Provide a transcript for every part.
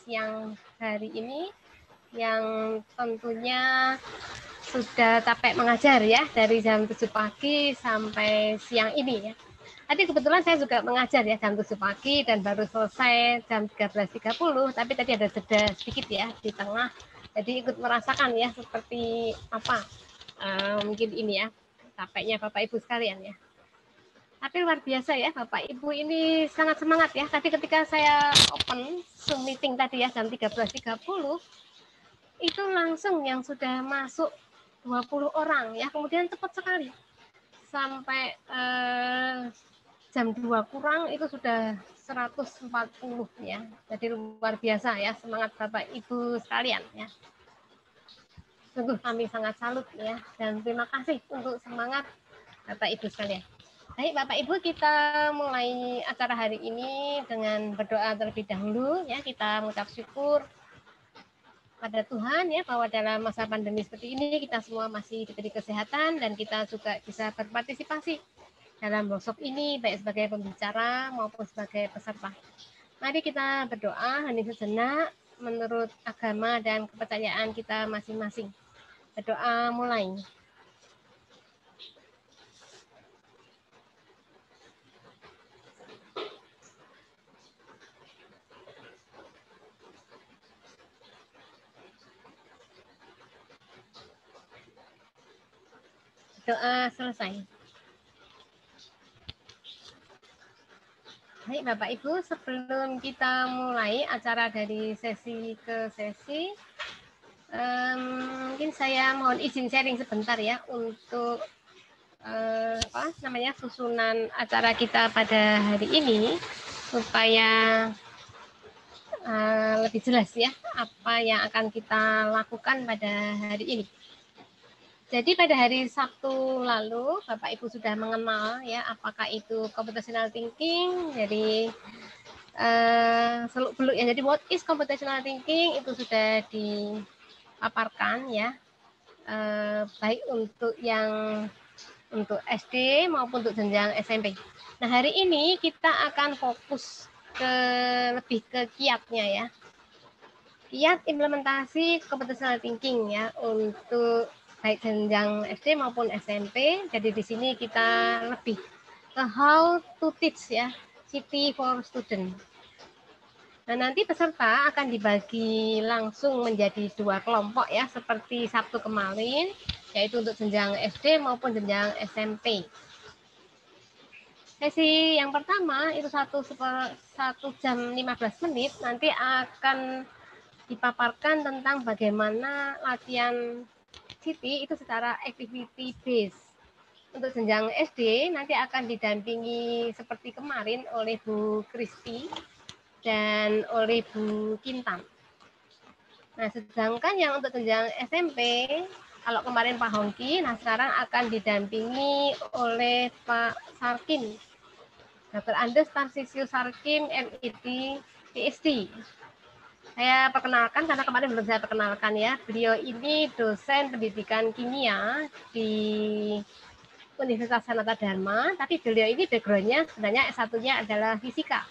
siang hari ini yang tentunya sudah capek mengajar ya dari jam 7 pagi sampai siang ini ya. Tadi kebetulan saya juga mengajar ya jam 7 pagi dan baru selesai jam 13.30, tapi tadi ada jeda sedikit ya di tengah. Jadi ikut merasakan ya seperti apa mungkin ini ya capeknya Bapak Ibu sekalian ya. Tapi luar biasa ya Bapak Ibu ini sangat semangat ya. Tadi ketika saya open Zoom meeting tadi ya jam 13.30 itu langsung yang sudah masuk 20 orang ya. Kemudian cepat sekali. Sampai jam 2 kurang itu sudah 140 ya. Jadi luar biasa ya semangat Bapak Ibu sekalian ya. Sungguh kami sangat salut ya dan terima kasih untuk semangat Bapak Ibu sekalian. Baik Bapak Ibu, kita mulai acara hari ini dengan berdoa terlebih dahulu ya. Kita mengucap syukur pada Tuhan ya bahwa dalam masa pandemi seperti ini kita semua masih diberi kesehatan dan kita juga bisa berpartisipasi dalam workshop ini baik sebagai pembicara maupun sebagai peserta. Mari kita berdoa hening sejenak menurut agama dan kepercayaan kita masing-masing. Berdoa mulai. Doa selesai. Baik Bapak Ibu, sebelum kita mulai acara dari sesi ke sesi, mungkin saya mohon izin sharing sebentar ya untuk susunan acara kita pada hari ini supaya lebih jelas ya apa yang akan kita lakukan pada hari ini. Jadi pada hari Sabtu lalu Bapak Ibu sudah mengenal ya apakah itu computational thinking. Jadi seluk beluk ya. Jadi what is computational thinking itu sudah dipaparkan ya, baik untuk SD maupun untuk jenjang SMP. Nah hari ini kita akan fokus lebih ke kiatnya ya, kiat implementasi computational thinking ya untuk baik jenjang SD maupun SMP. Jadi di sini kita lebih ke how to teach ya, City for Student. Nah, nanti peserta akan dibagi langsung menjadi 2 kelompok ya, seperti Sabtu kemarin, yaitu untuk jenjang SD maupun jenjang SMP. Sesi yang pertama itu 1 jam 15 menit, nanti akan dipaparkan tentang bagaimana latihan City itu secara activity based. Untuk jenjang SD nanti akan didampingi seperti kemarin oleh Bu Kristi dan oleh Bu Kintan. Nah, sedangkan yang untuk jenjang SMP, kalau kemarin Pak Hongki, nah sekarang akan didampingi oleh Pak Sarkim, Dr. Andes Tarsisius Sarkim, MED, PhD. Saya perkenalkan karena kemarin belum saya perkenalkan ya. Beliau ini dosen pendidikan kimia di Universitas Sanata Dharma, tapi beliau ini background-nya sebenarnya S1-nya adalah fisika.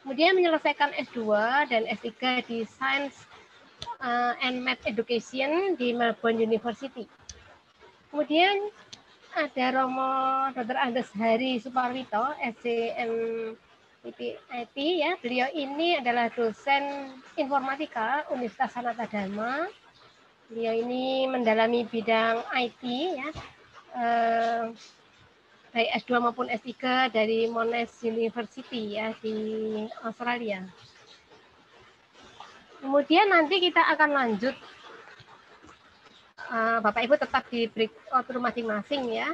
Kemudian menyelesaikan S2 dan S3 di Science and Math Education di Melbourne University. Kemudian ada Romo Dr. Andes Hari Suparwito, SCM IT ya. Beliau ini adalah dosen informatika Universitas Sanata Dharma. Beliau ini mendalami bidang IT ya. Baik S2 maupun S3 dari Monash University ya di Australia. Kemudian nanti kita akan lanjut, Bapak Ibu tetap di breakout room masing-masing ya.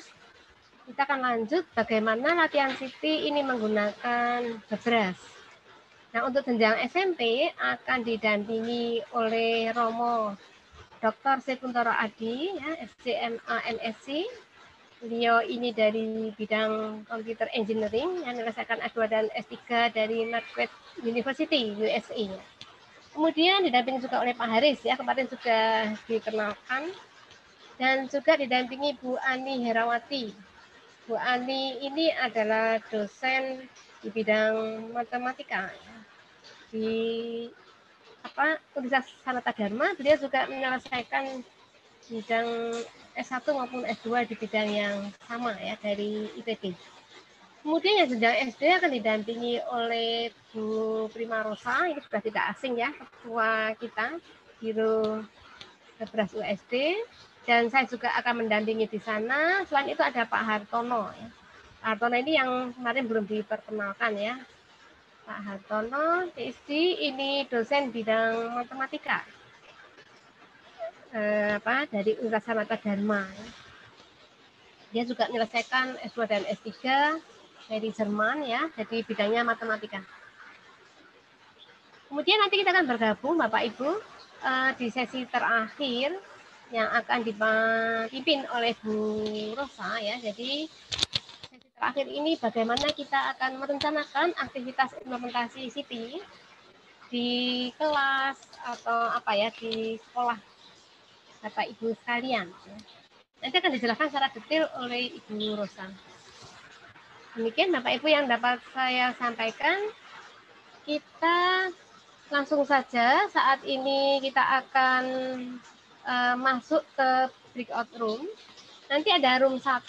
Kita akan lanjut bagaimana latihan City ini menggunakan Gebras. Nah untuk jenjang SMP akan didampingi oleh Romo Dr. Sekuntoro Adi ya, SCMA MSc. Beliau ini dari bidang Computer Engineering yang menyelesaikan S2 dan S3 dari Northwest University, USA. Kemudian didampingi juga oleh Pak Haris ya, kemarin sudah dikenalkan. Dan juga didampingi Bu Ani Herawati. Bu Ani ini adalah dosen di bidang matematika di Universitas Sanata Dharma, beliau juga menyelesaikan bidang S1 maupun S2 di bidang yang sama ya dari IPB. Kemudian yang jenjang SD akan didampingi oleh Bu Prima Rosa, ini sudah tidak asing ya, ketua kita, Biro Kepras USD, dan saya juga akan mendampingi di sana. Selain itu ada Pak Hartono. Ya. Pak Hartono ini yang kemarin belum diperkenalkan ya. Pak Hartono, PhD, ini dosen bidang matematika dari Universitas Sanata Dharma. Dia juga menyelesaikan S2 dan S3 dari Jerman ya, jadi bidangnya matematika. Kemudian nanti kita akan bergabung Bapak Ibu di sesi terakhir yang akan dipimpin oleh Bu Rosa ya. Jadi sesi terakhir ini bagaimana kita akan merencanakan aktivitas implementasi CP di kelas atau apa ya di sekolah Bapak Ibu sekalian. Nanti akan dijelaskan secara detail oleh Ibu Rosa. Demikian Bapak Ibu yang dapat saya sampaikan. Kita langsung saja saat ini kita akan masuk ke breakout room. Nanti ada room 1,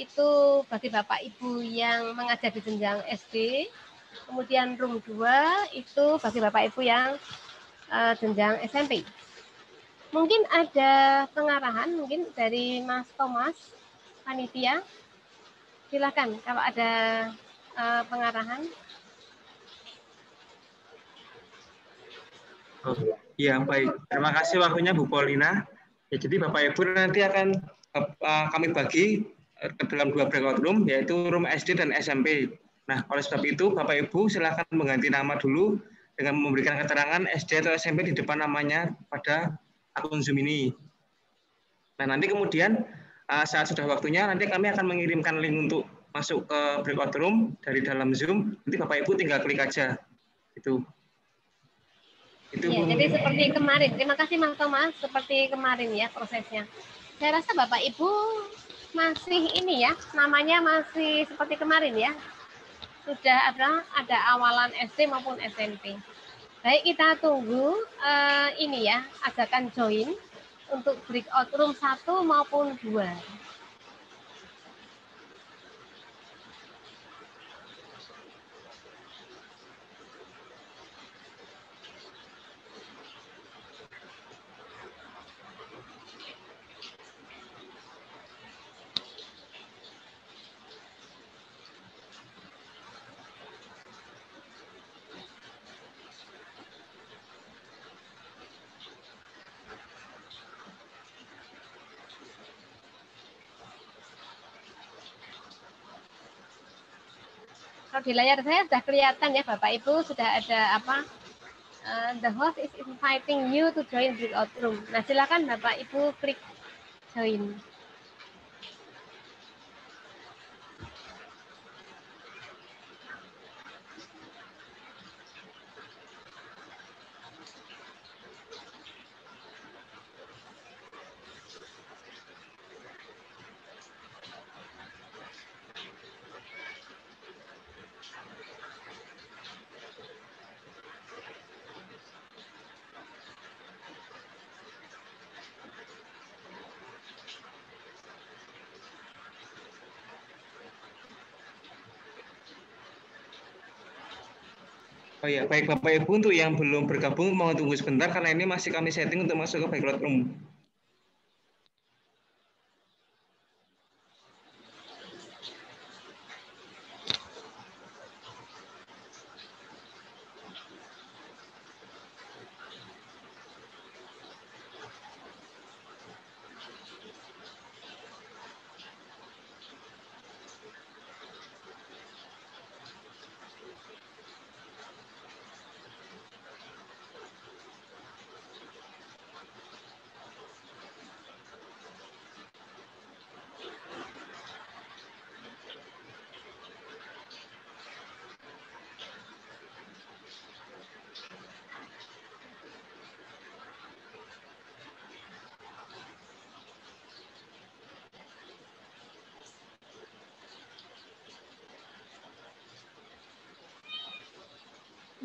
itu bagi Bapak Ibu yang mengajar di jenjang SD. Kemudian room 2 itu bagi Bapak Ibu yang jenjang SMP. Mungkin ada pengarahan mungkin dari Mas Thomas, panitia. Silakan kalau ada pengarahan. Oh, ya baik. Terima kasih waktunya Bu Paulina. Ya, jadi Bapak Ibu nanti akan kami bagi ke dalam 2 breakout room, yaitu room SD dan SMP. Nah, oleh sebab itu Bapak Ibu silakan mengganti nama dulu dengan memberikan keterangan SD atau SMP di depan namanya pada akun Zoom ini. Nah, nanti kemudian saat sudah waktunya nanti kami akan mengirimkan link untuk masuk ke breakout room dari dalam Zoom. Nanti Bapak Ibu tinggal klik aja. Itu ya, jadi seperti kemarin. Terima kasih Mas Thomas. Seperti kemarin ya prosesnya. Saya rasa Bapak Ibu masih ini ya, namanya masih seperti kemarin ya. Sudah ada awalan SD maupun SMP. Baik, kita tunggu ini ya, ajakan join untuk breakout room 1 maupun 2. Kalau di layar saya sudah kelihatan ya Bapak Ibu, sudah ada apa? The host is inviting you to join breakout room. Nah, silakan Bapak Ibu klik join. Oh ya, baik Bapak Ibu, untuk yang belum bergabung mau tunggu sebentar karena ini masih kami setting untuk masuk ke breakout room.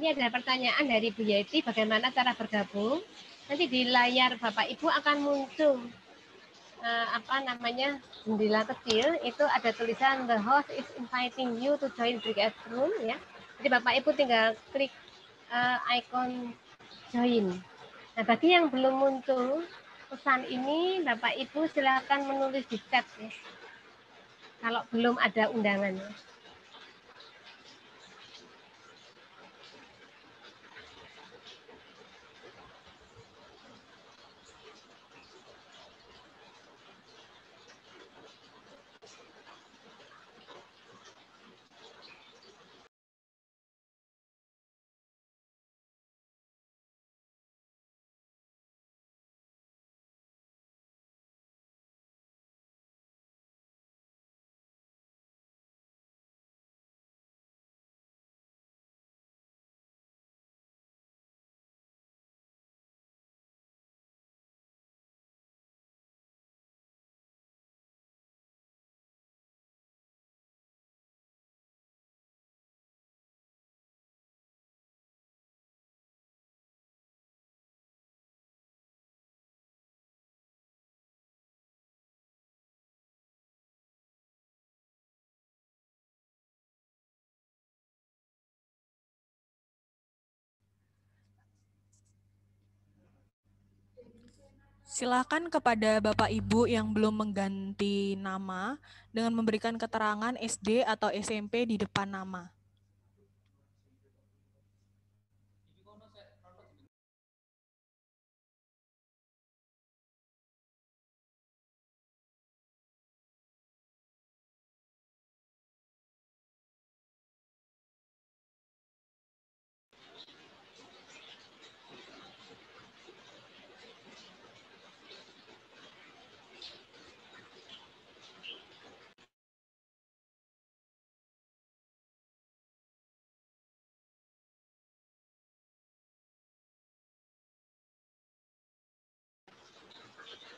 Ini ada pertanyaan dari Bu Yeti, bagaimana cara bergabung? Nanti di layar Bapak Ibu akan muncul jendela kecil, itu ada tulisan the host is inviting you to join breakout room ya. Jadi Bapak Ibu tinggal klik icon join. Nah, bagi yang belum muncul pesan ini, Bapak Ibu silakan menulis di chat ya. Kalau belum ada undangannya. Silakan kepada Bapak Ibu yang belum mengganti nama dengan memberikan keterangan SD atau SMP di depan nama.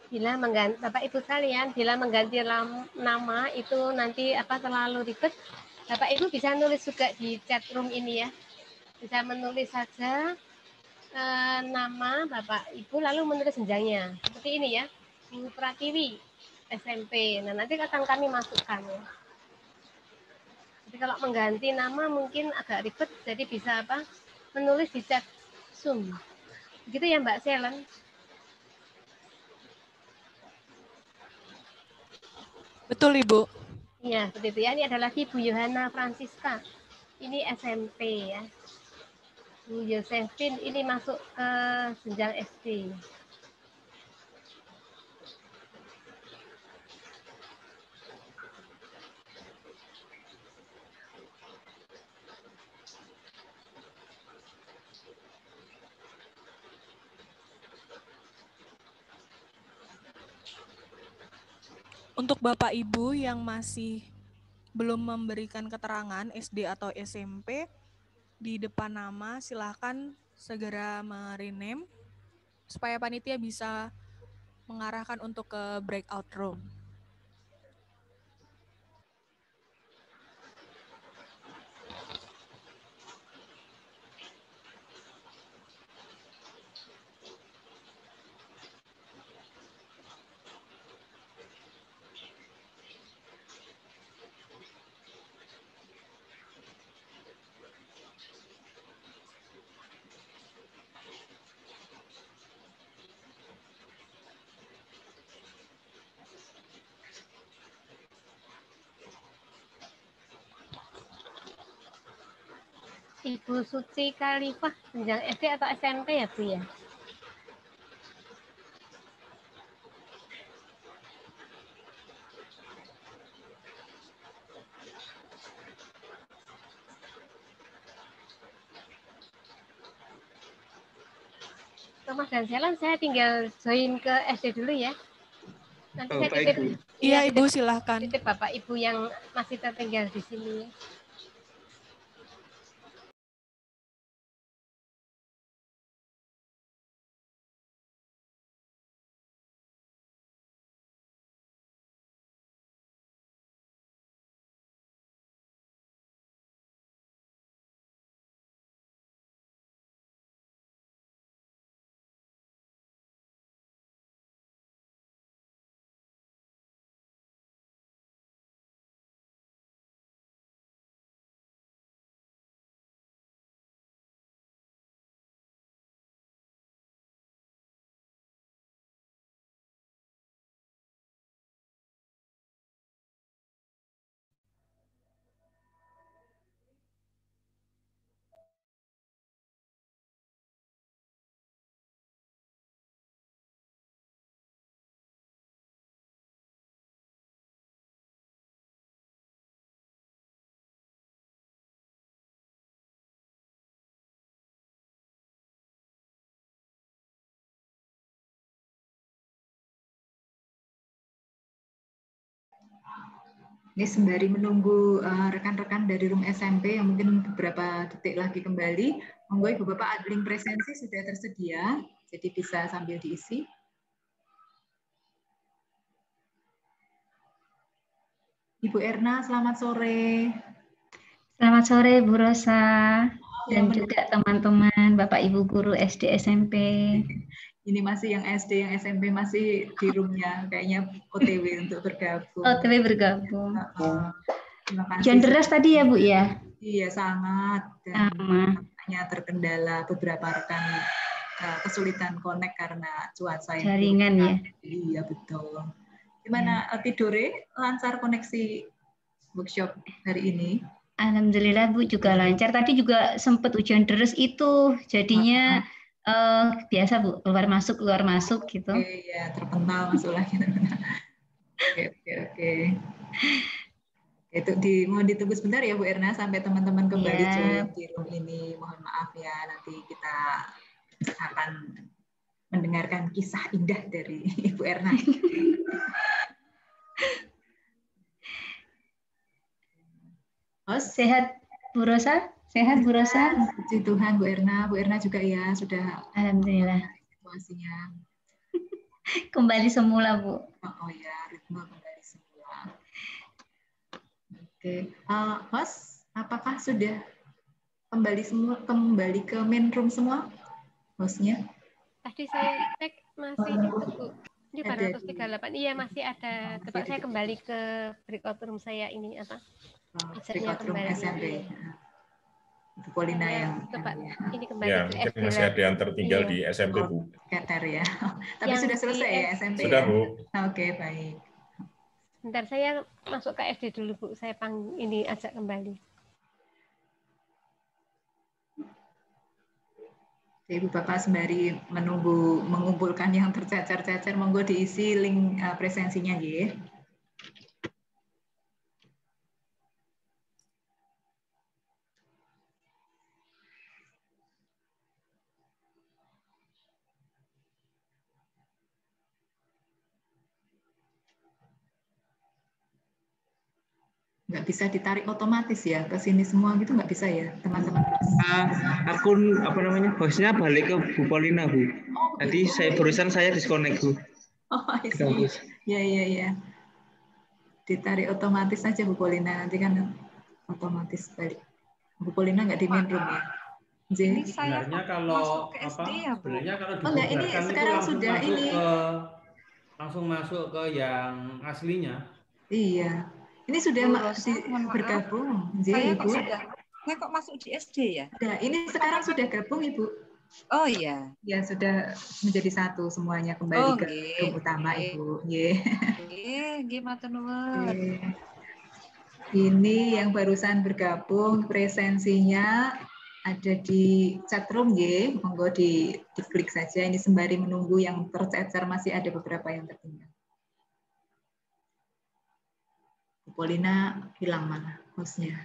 Bila mengganti, Bapak Ibu sekalian, bila mengganti nama itu nanti terlalu ribet, Bapak Ibu bisa nulis juga di chat room ini ya. Bisa menulis saja nama Bapak Ibu lalu menulis jenjangnya. Seperti ini ya, Bu Pratiwi SMP. Nah, nanti akan kami masukkan ya. Jadi kalau mengganti nama mungkin agak ribet, jadi bisa menulis di chat Zoom. Begitu ya Mbak Selen. Betul, Ibu. Iya, seperti itu ya. Ini adalah Bu Yohana Francisca. Ini SMP ya. Bu Josephine ini masuk ke jenjang SD. Untuk Bapak Ibu yang masih belum memberikan keterangan SD atau SMP di depan nama, silakan segera merename supaya panitia bisa mengarahkan untuk ke breakout room. Ibu Suci Khalifah, jenjang SD atau SMP ya Bu ya? Thomas dan Selen, saya tinggal join ke SD dulu ya. Nanti saya titip. Iya, Ibu, silahkan. Titip Bapak Ibu yang masih tertinggal di sini. Ini sembari menunggu rekan-rekan dari room SMP yang mungkin beberapa detik lagi kembali, monggo Ibu Bapak link presensi sudah tersedia, jadi bisa sambil diisi. Ibu Erna, selamat sore. Selamat sore Bu Rosa dan juga teman-teman Bapak Ibu guru SD SMP. Ini masih yang SD, yang SMP masih di roomnya, kayaknya OTW untuk bergabung. OTW bergabung. Terima kasih. Hujan deras tadi ya Bu ya? Iya sangat. Dan hanya terkendala beberapa rekan kesulitan connect karena cuaca yang jaringan ya. Iya betul. Gimana tidore lancar koneksi workshop hari ini? Alhamdulillah Bu juga lancar. Tadi juga sempat hujan deras itu, jadinya biasa Bu, keluar masuk gitu. Oke, ya terpental masuk lagi. Oke. Itu mohon ditunggu sebentar ya Bu Erna sampai teman-teman kembali join di room ini. Mohon maaf ya, nanti kita akan mendengarkan kisah indah dari Ibu Erna. Sehat Bu Rosa? Sehat Bu Rosa? Puji Tuhan Bu Erna. Bu Erna juga ya sudah. Alhamdulillah. Situasinya. Kembali semula Bu. Oh ya, ritme kembali semula. Oke, host, apakah sudah kembali ke main room semua hostnya? Tadi saya cek masih itu Bu. Ini 438. Iya masih ada. Coba saya kembali ke breakout room saya ini apa? Breakout room SMP. Bu Polina yang coba ini kembali ya, ke mungkin SD masih ada yang tertinggal di SMP Bu. Keter ya. Tapi yang sudah selesai ya SMP. Sudah ya? Bu. Oke, baik. Bentar saya masuk ke SD dulu Bu. Saya ini ajak kembali. Ibu Bapak sembari menunggu mengumpulkan yang tercecer-cecer, monggo diisi link presensinya ya. Nggak bisa ditarik otomatis ya ke sini semua gitu, nggak bisa ya teman-teman? Akun apa namanya hostnya balik ke Bu Polina Bu. Tadi barusan saya disconnect Bu. Oh, ya. Ditarik otomatis saja Bu Polina, nanti kan otomatis balik. Bu Polina nggak di main room ya? Ini sebenarnya kalau apa? Ya, sebenarnya kalau enggak, ini sekarang sudah ini langsung masuk ke yang aslinya. Iya. Ini sudah bergabung. Saya kok masuk di SD ya? Nah, ini sekarang sudah gabung Ibu. Oh iya. Ya sudah menjadi satu semuanya kembali ke room utama Ibu. Gimana nuwun. Ini yang barusan bergabung presensinya ada di chat room ya. Monggo diklik saja. Ini sembari menunggu yang tercecer masih ada beberapa yang tertinggal. Polina hilang mana hostnya?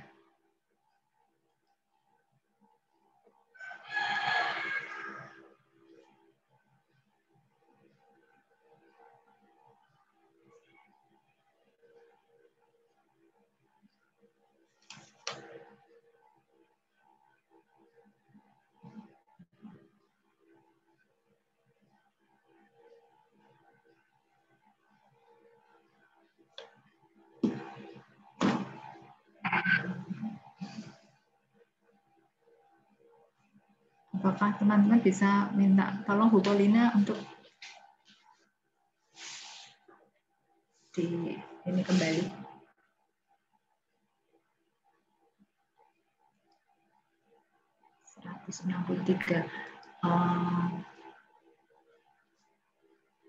Apakah teman-teman bisa minta tolong Bu Polina untuk ini kembali?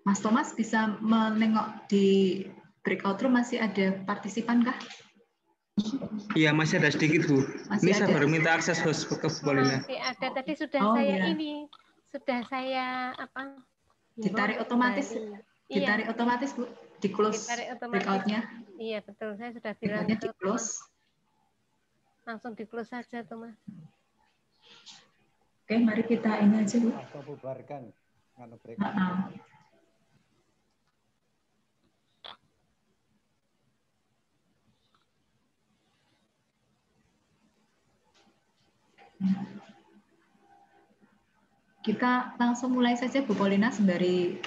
Mas Thomas bisa menengok di breakout room, masih ada partisipan kah? Iya masih ada sedikit Bu. Ini saya baru minta akses host ke Bu Polina. Masih ada, tadi sudah saya apa? Ditarik otomatis. Ditarik otomatis Bu, di close breakout-nya. Iya betul, saya sudah bilang di close. Langsung di close saja Thomas. Oke, mari kita ini aja Bu. Atau bubarkan. Kita langsung mulai saja Bu Paulina sembari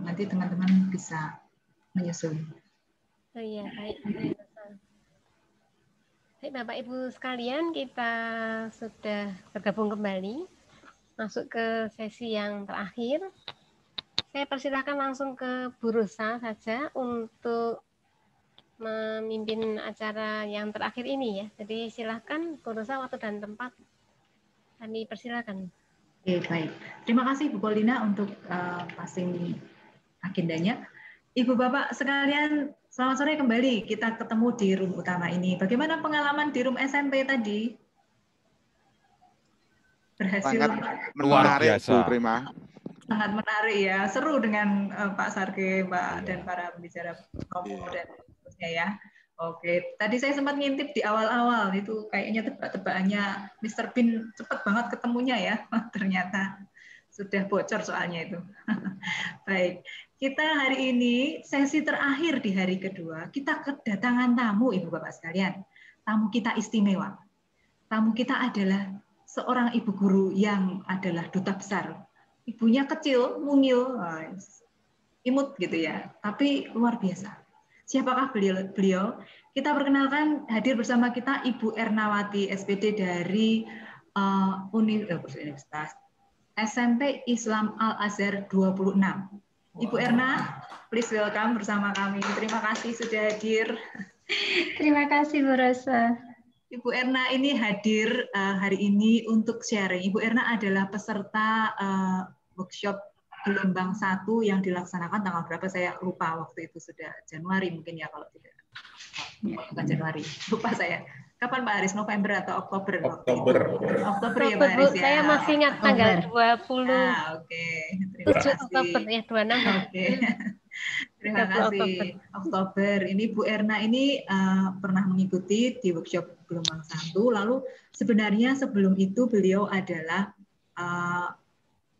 nanti teman-teman bisa menyusun. Oh iya, baik. Baik Bapak Ibu sekalian, kita sudah bergabung kembali masuk ke sesi yang terakhir. Saya persilahkan langsung ke Bu Rosa saja untuk memimpin acara yang terakhir ini ya. Jadi silakan Bu Rosa, waktu dan tempat kami persilakan. Oke, baik. Terima kasih Bu Paulina untuk passing agendanya. Ibu Bapak sekalian, selamat sore kembali. Kita ketemu di room utama ini. Bagaimana pengalaman di room SMP tadi? Berhasil? Sangat luar menarik, biasa. Bu Prima. Sangat menarik ya. Seru dengan Pak Sarke, Pak dan para pembicara Romo dan seterusnya ya. Oke, tadi saya sempat ngintip di awal-awal itu kayaknya tebak-tebakannya Mr. Bean cepat banget ketemunya ya. Ternyata sudah bocor soalnya itu. Baik, kita hari ini sesi terakhir di hari kedua, kita kedatangan tamu Ibu Bapak sekalian. Tamu kita istimewa. Tamu kita adalah seorang ibu guru yang adalah duta besar. Ibunya kecil, mungil, imut gitu ya, tapi luar biasa. Siapakah beliau? Kita perkenalkan, hadir bersama kita Ibu Ernawati, SPD dari Universitas SMP Islam Al-Azhar 26. Ibu Erna, please welcome bersama kami. Terima kasih sudah hadir. Terima kasih Bu Rosa. Ibu Erna ini hadir hari ini untuk sharing. Ibu Erna adalah peserta workshop gelombang 1 yang dilaksanakan tanggal berapa saya lupa, waktu itu sudah Januari mungkin ya, kalau tidak. Bukan Januari, lupa saya. Kapan Pak Aris? November atau Oktober? Oktober ya Pak Aris ya. Saya masih ingat tanggal 20. Oke. Terima kasih. Oktober ya, 26. Oke. Terima kasih. Oktober. Ini Bu Erna ini pernah mengikuti di workshop gelombang 1. Lalu sebenarnya sebelum itu beliau adalah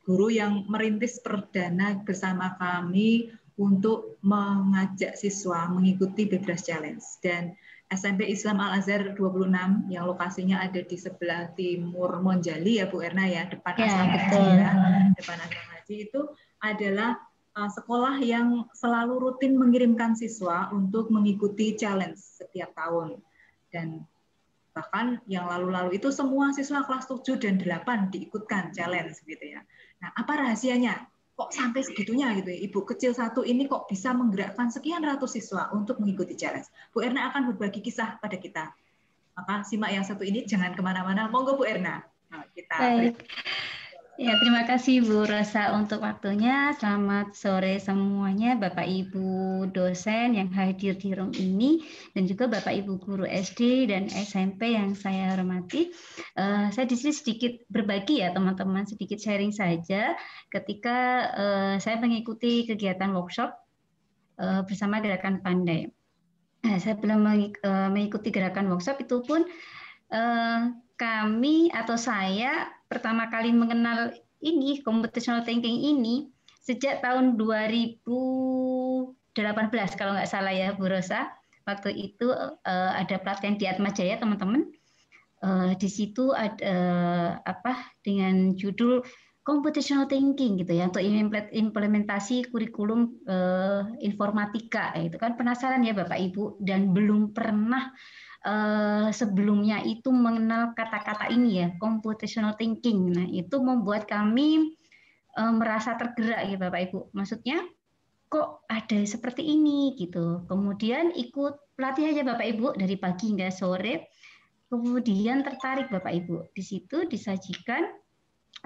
guru yang merintis perdana bersama kami untuk mengajak siswa mengikuti Bebras Challenge. Dan SMP Islam Al-Azhar 26 yang lokasinya ada di sebelah timur Monjali ya Bu Erna ya, depan asrama haji ya. Depan asrama haji itu adalah sekolah yang selalu rutin mengirimkan siswa untuk mengikuti challenge setiap tahun. Dan bahkan yang lalu-lalu itu semua siswa kelas 7 dan 8 diikutkan challenge gitu ya. Nah, apa rahasianya? Kok sampai segitunya gitu ya? Ibu kecil satu ini kok bisa menggerakkan sekian ratus siswa untuk mengikuti challenge? Bu Erna akan berbagi kisah pada kita. Maka simak yang satu ini, jangan kemana-mana. Monggo Bu Erna. Nah, kita baik. Ya, terima kasih Bu Rosa untuk waktunya. Selamat sore semuanya, Bapak Ibu dosen yang hadir di room ini, dan juga Bapak Ibu guru SD dan SMP yang saya hormati. Saya di sini sedikit berbagi ya teman-teman, sedikit sharing saja ketika saya mengikuti kegiatan workshop bersama Gerakan Pandai. Nah, saya belum mengikuti gerakan workshop itu pun kami atau saya pertama kali mengenal ini computational thinking ini sejak tahun 2018 kalau nggak salah ya Bu Rosa. Waktu itu ada pelatihan di Atmajaya teman-teman. Di situ ada dengan judul computational thinking gitu ya, untuk implementasi kurikulum informatika. Itu kan penasaran ya Bapak Ibu, dan belum pernah sebelumnya itu mengenal kata-kata ini ya, computational thinking. Nah, itu membuat kami merasa tergerak ya Bapak Ibu. Maksudnya kok ada seperti ini gitu. Kemudian ikut pelatihan ya Bapak Ibu dari pagi hingga sore. Kemudian tertarik Bapak Ibu. Di situ disajikan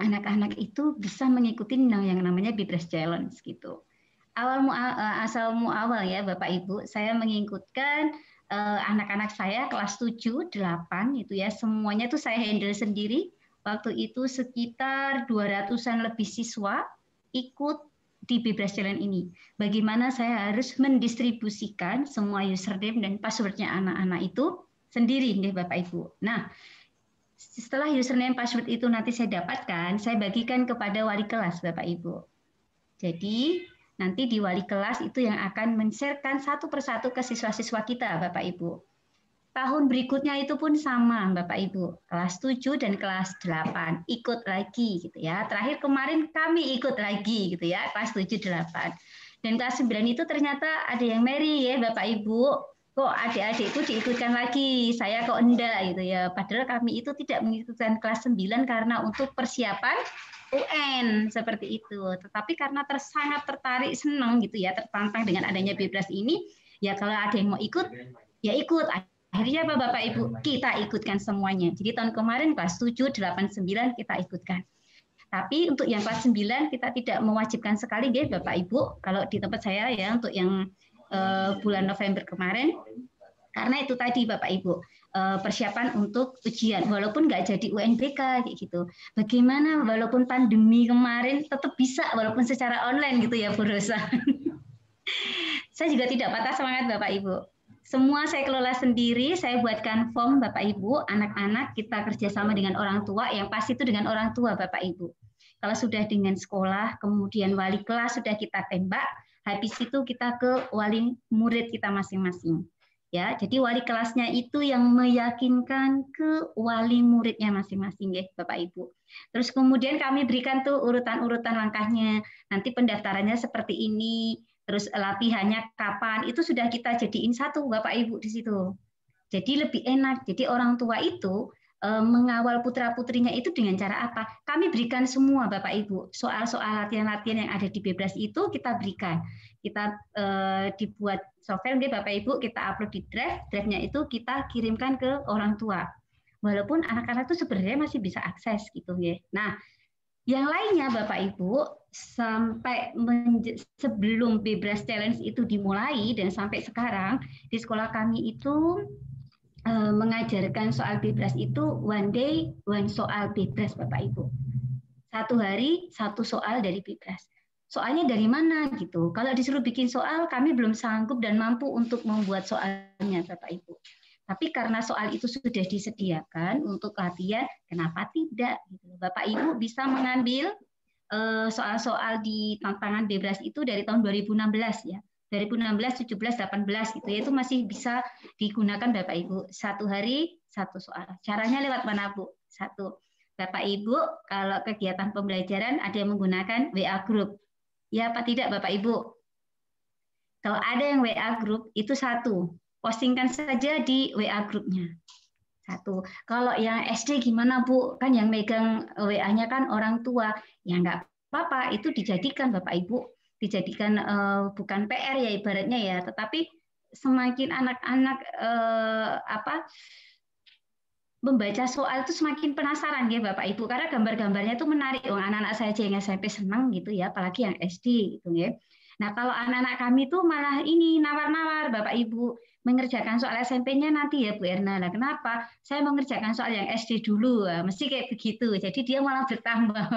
anak-anak itu bisa mengikuti yang namanya Bebras Challenge gitu. Asal muawal ya Bapak Ibu, saya mengikutkan anak-anak saya kelas 7, 8 itu ya, semuanya tuh saya handle sendiri. Waktu itu sekitar 200-an lebih siswa ikut di Bebras Challenge ini. Bagaimana saya harus mendistribusikan semua username dan passwordnya anak-anak itu sendiri nih Bapak Ibu. Nah, setelah username password itu nanti saya dapatkan, saya bagikan kepada wali kelas Bapak Ibu. Jadi nanti di wali kelas itu yang akan men-sharekan satu persatu ke siswa-siswa kita Bapak Ibu. tahun berikutnya itu pun sama Bapak Ibu, kelas 7 dan kelas 8 ikut lagi gitu ya. Terakhir kemarin kami ikut lagi gitu ya, kelas 7 8. Dan kelas 9 itu ternyata ada yang marry ya Bapak Ibu. Kok adik-adikku diikutkan lagi, saya kok enggak gitu ya. Padahal kami itu tidak mengikutkan kelas 9 karena untuk persiapan UN seperti itu. Tetapi karena sangat tertarik, senang gitu ya, tertantang dengan adanya Bebras ini, ya kalau ada yang mau ikut, ya ikut. Akhirnya apa Bapak Ibu? Kita ikutkan semuanya. Jadi tahun kemarin kelas 7, 8, 9 kita ikutkan. Tapi untuk yang kelas 9 kita tidak mewajibkan sekali ya Bapak Ibu. Kalau di tempat saya ya untuk yang bulan November kemarin, karena itu tadi Bapak Ibu, persiapan untuk ujian. Walaupun nggak jadi UNBK kayak gitu. Bagaimana walaupun pandemi kemarin tetap bisa walaupun secara online gitu ya Bu Rosa. Saya juga tidak patah semangat Bapak Ibu. Semua saya kelola sendiri, saya buatkan form Bapak Ibu, anak-anak kita kerjasama dengan orang tua, yang pasti itu dengan orang tua Bapak Ibu. Kalau sudah dengan sekolah, kemudian wali kelas sudah kita tembak, habis itu kita ke wali murid kita masing-masing. Ya, jadi wali kelasnya itu yang meyakinkan ke wali muridnya masing-masing ya Bapak Ibu. Terus kemudian kami berikan tuh urutan-urutan langkahnya. Nanti pendaftarannya seperti ini. Terus latihannya kapan, itu sudah kita jadiin satu Bapak Ibu di situ. Jadi lebih enak. Jadi orang tua itu mengawal putra-putrinya itu dengan cara apa? Kami berikan semua Bapak Ibu. Soal-soal latihan-latihan yang ada di Bebras itu kita berikan. Kita dibuat software Bapak Ibu, kita upload di drive-nya itu kita kirimkan ke orang tua. Walaupun anak-anak itu sebenarnya masih bisa akses gitu ya. Nah, yang lainnya Bapak Ibu, sampai sebelum Bebras Challenge itu dimulai dan sampai sekarang di sekolah kami itu mengajarkan soal Bebras itu one day one soal Bebras Bapak Ibu. Satu hari satu soal dari Bebras. Soalnya dari mana gitu. Kalau disuruh bikin soal kami belum sanggup dan mampu untuk membuat soalnya Bapak Ibu. Tapi karena soal itu sudah disediakan untuk latihan, kenapa tidak? Bapak Ibu bisa mengambil soal-soal di tantangan Bebras itu dari tahun 2016 ya. 2016, 17, 18 gitu ya, itu masih bisa digunakan Bapak Ibu. Satu hari satu soal. Caranya lewat mana Bu? Satu. Bapak Ibu kalau kegiatan pembelajaran ada yang menggunakan WA group. Ya apa tidak Bapak Ibu? Kalau ada yang WA group itu satu. Postingkan saja di WA grupnya. Satu. Kalau yang SD gimana Bu? Kan yang megang WA-nya kan orang tua. Ya nggak apa-apa, itu dijadikan Bapak Ibu. Dijadikan bukan PR ya ibaratnya ya. Tetapi semakin anak-anak membaca soal itu semakin penasaran ya Bapak Ibu. Karena gambar-gambarnya itu menarik. Anak-anak saya aja yang SMP senang gitu ya. Apalagi yang SD gitu ya. Nah kalau anak-anak kami tuh malah ini nawar-nawar Bapak Ibu. Mengerjakan soal SMP-nya nanti ya Bu Erna. Nah, kenapa? Saya mengerjakan soal yang SD dulu. Mesti kayak begitu. Jadi dia malah bertambah.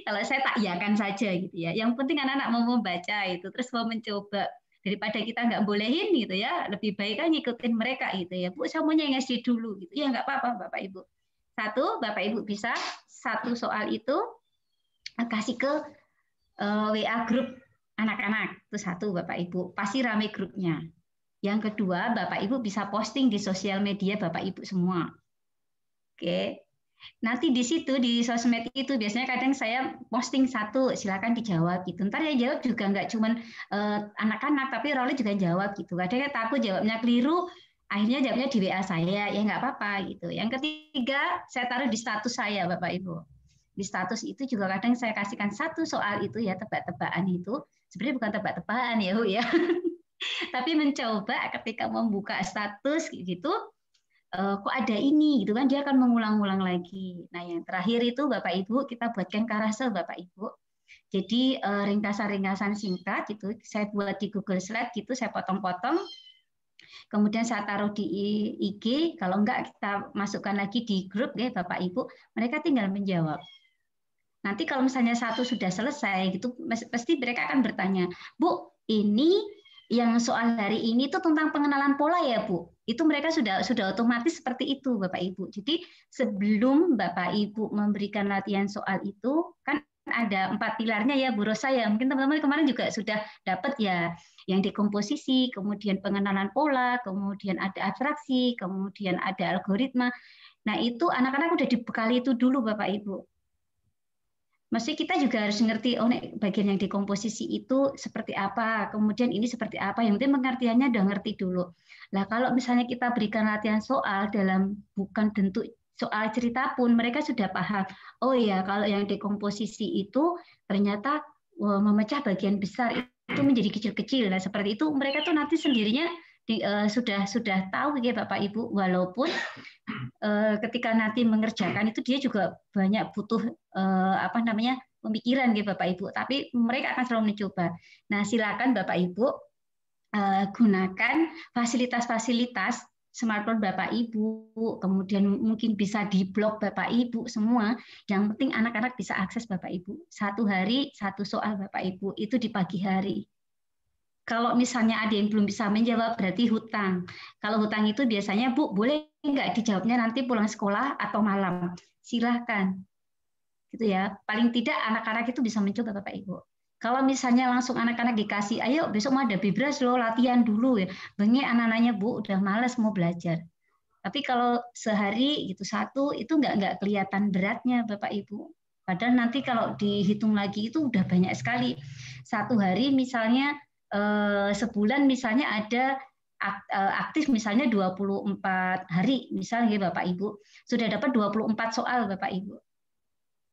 Kalau saya tak iyakan saja gitu ya. Yang penting anak-anak mau membaca itu. Terus mau mencoba. Daripada kita nggak bolehin gitu ya. Lebih baik kan ngikutin mereka gitu ya. Bu, saya maunya yang SD dulu gitu. Ya nggak apa-apa Bapak Ibu. Satu, Bapak Ibu bisa satu soal itu kasih ke WA grup anak-anak. Itu satu Bapak Ibu. Pasti rame grupnya. Yang kedua, Bapak Ibu bisa posting di sosial media Bapak Ibu semua. Oke. Nanti di situ di sosmed itu biasanya kadang saya posting satu, silakan dijawab gitu. Ntar yang jawab juga nggak cuman anak-anak, tapi Rolly juga jawab gitu. Kadang takut jawabnya keliru, akhirnya jawabnya di WA saya, ya nggak apa-apa gitu. Yang ketiga, saya taruh di status saya Bapak Ibu. Di status itu juga kadang saya kasihkan satu soal itu ya, tebak-tebakan itu. Sebenarnya bukan tebak-tebakan ya Bu ya. Tapi mencoba ketika membuka status gitu, kok ada ini gitu kan, dia akan mengulang-ulang lagi. Nah yang terakhir itu Bapak Ibu kita buatkan carousel Bapak Ibu. Jadi ringkasan-ringkasan singkat gitu, saya buat di Google Slide gitu, saya potong-potong. Kemudian saya taruh di IG, kalau enggak kita masukkan lagi di grup ya Bapak Ibu, mereka tinggal menjawab. Nanti kalau misalnya satu sudah selesai gitu, pasti mereka akan bertanya, Bu, ini yang soal hari ini tuh tentang pengenalan pola ya Bu. Itu mereka sudah otomatis seperti itu Bapak Ibu. Jadi sebelum Bapak Ibu memberikan latihan soal itu, kan ada 4 pilarnya ya Bu Rosa ya. Mungkin teman-teman kemarin juga sudah dapat ya, yang dekomposisi, kemudian pengenalan pola, kemudian ada abstraksi, kemudian ada algoritma. Nah, itu anak-anak udah dibekali itu dulu Bapak Ibu. Mesti kita juga harus ngerti, oh bagian yang dekomposisi itu seperti apa, kemudian ini seperti apa, yang penting pengertiannya udah ngerti dulu. Nah, kalau misalnya kita berikan latihan soal dalam bukan bentuk soal cerita pun, mereka sudah paham, oh ya kalau yang dekomposisi itu ternyata memecah bagian besar itu menjadi kecil-kecil. Nah, seperti itu mereka tuh nanti sendirinya sudah tahu ya Bapak Ibu, walaupun ketika nanti mengerjakan itu dia juga banyak butuh pemikiran ya Bapak Ibu, tapi mereka akan selalu mencoba. Nah, silakan Bapak Ibu gunakan fasilitas-fasilitas smartphone Bapak Ibu, kemudian mungkin bisa di blog Bapak Ibu semua. Yang penting anak-anak bisa akses Bapak Ibu. 1 hari 1 soal Bapak Ibu, itu di pagi hari. Kalau misalnya ada yang belum bisa menjawab, berarti hutang. Kalau hutang itu biasanya, Bu, boleh nggak dijawabnya nanti pulang sekolah atau malam? Silahkan. Gitu ya. Paling tidak anak-anak itu bisa mencoba, Bapak Ibu. Kalau misalnya langsung anak-anak dikasih, ayo besok mau ada bibras loh, latihan dulu ya. Bengek anak-anaknya, Bu, udah malas mau belajar. Tapi kalau sehari gitu 1, itu nggak kelihatan beratnya, Bapak Ibu. Padahal nanti kalau dihitung lagi itu udah banyak sekali. 1 hari misalnya, sebulan misalnya ada aktif misalnya 24 hari misalnya Bapak Ibu, sudah dapat 24 soal Bapak Ibu.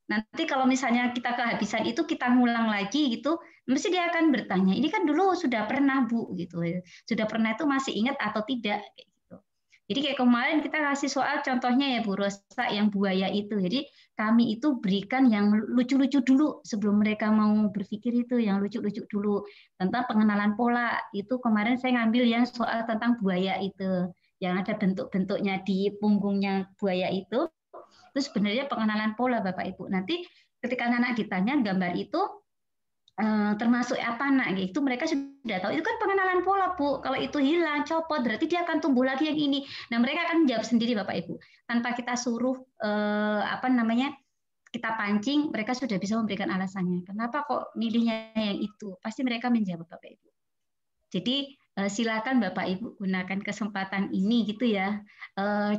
Nanti kalau misalnya kita kehabisan itu, kita ngulang lagi gitu, mesti dia akan bertanya, ini kan dulu sudah pernah Bu gitu. Sudah pernah itu masih ingat atau tidak kayak gitu. Jadi kayak kemarin kita kasih soal contohnya ya Bu Rosa yang buaya itu. Jadi kami itu berikan yang lucu-lucu dulu sebelum mereka mau berpikir, itu yang lucu-lucu dulu tentang pengenalan pola. Itu kemarin saya ngambil yang soal tentang buaya itu, yang ada bentuk-bentuknya di punggungnya buaya itu. Terus sebenarnya pengenalan pola Bapak Ibu. Nanti ketika anak-anak ditanya gambar itu termasuk apa nak, itu mereka sudah tahu. Itu kan pengenalan pola Bu. Kalau itu hilang, copot, berarti dia akan tumbuh lagi yang ini. Nah, mereka akan menjawab sendiri Bapak Ibu. Tanpa kita suruh kita pancing, mereka sudah bisa memberikan alasannya. Kenapa kok milihnya yang itu? Pasti mereka menjawab Bapak Ibu. Jadi silakan Bapak Ibu gunakan kesempatan ini gitu ya.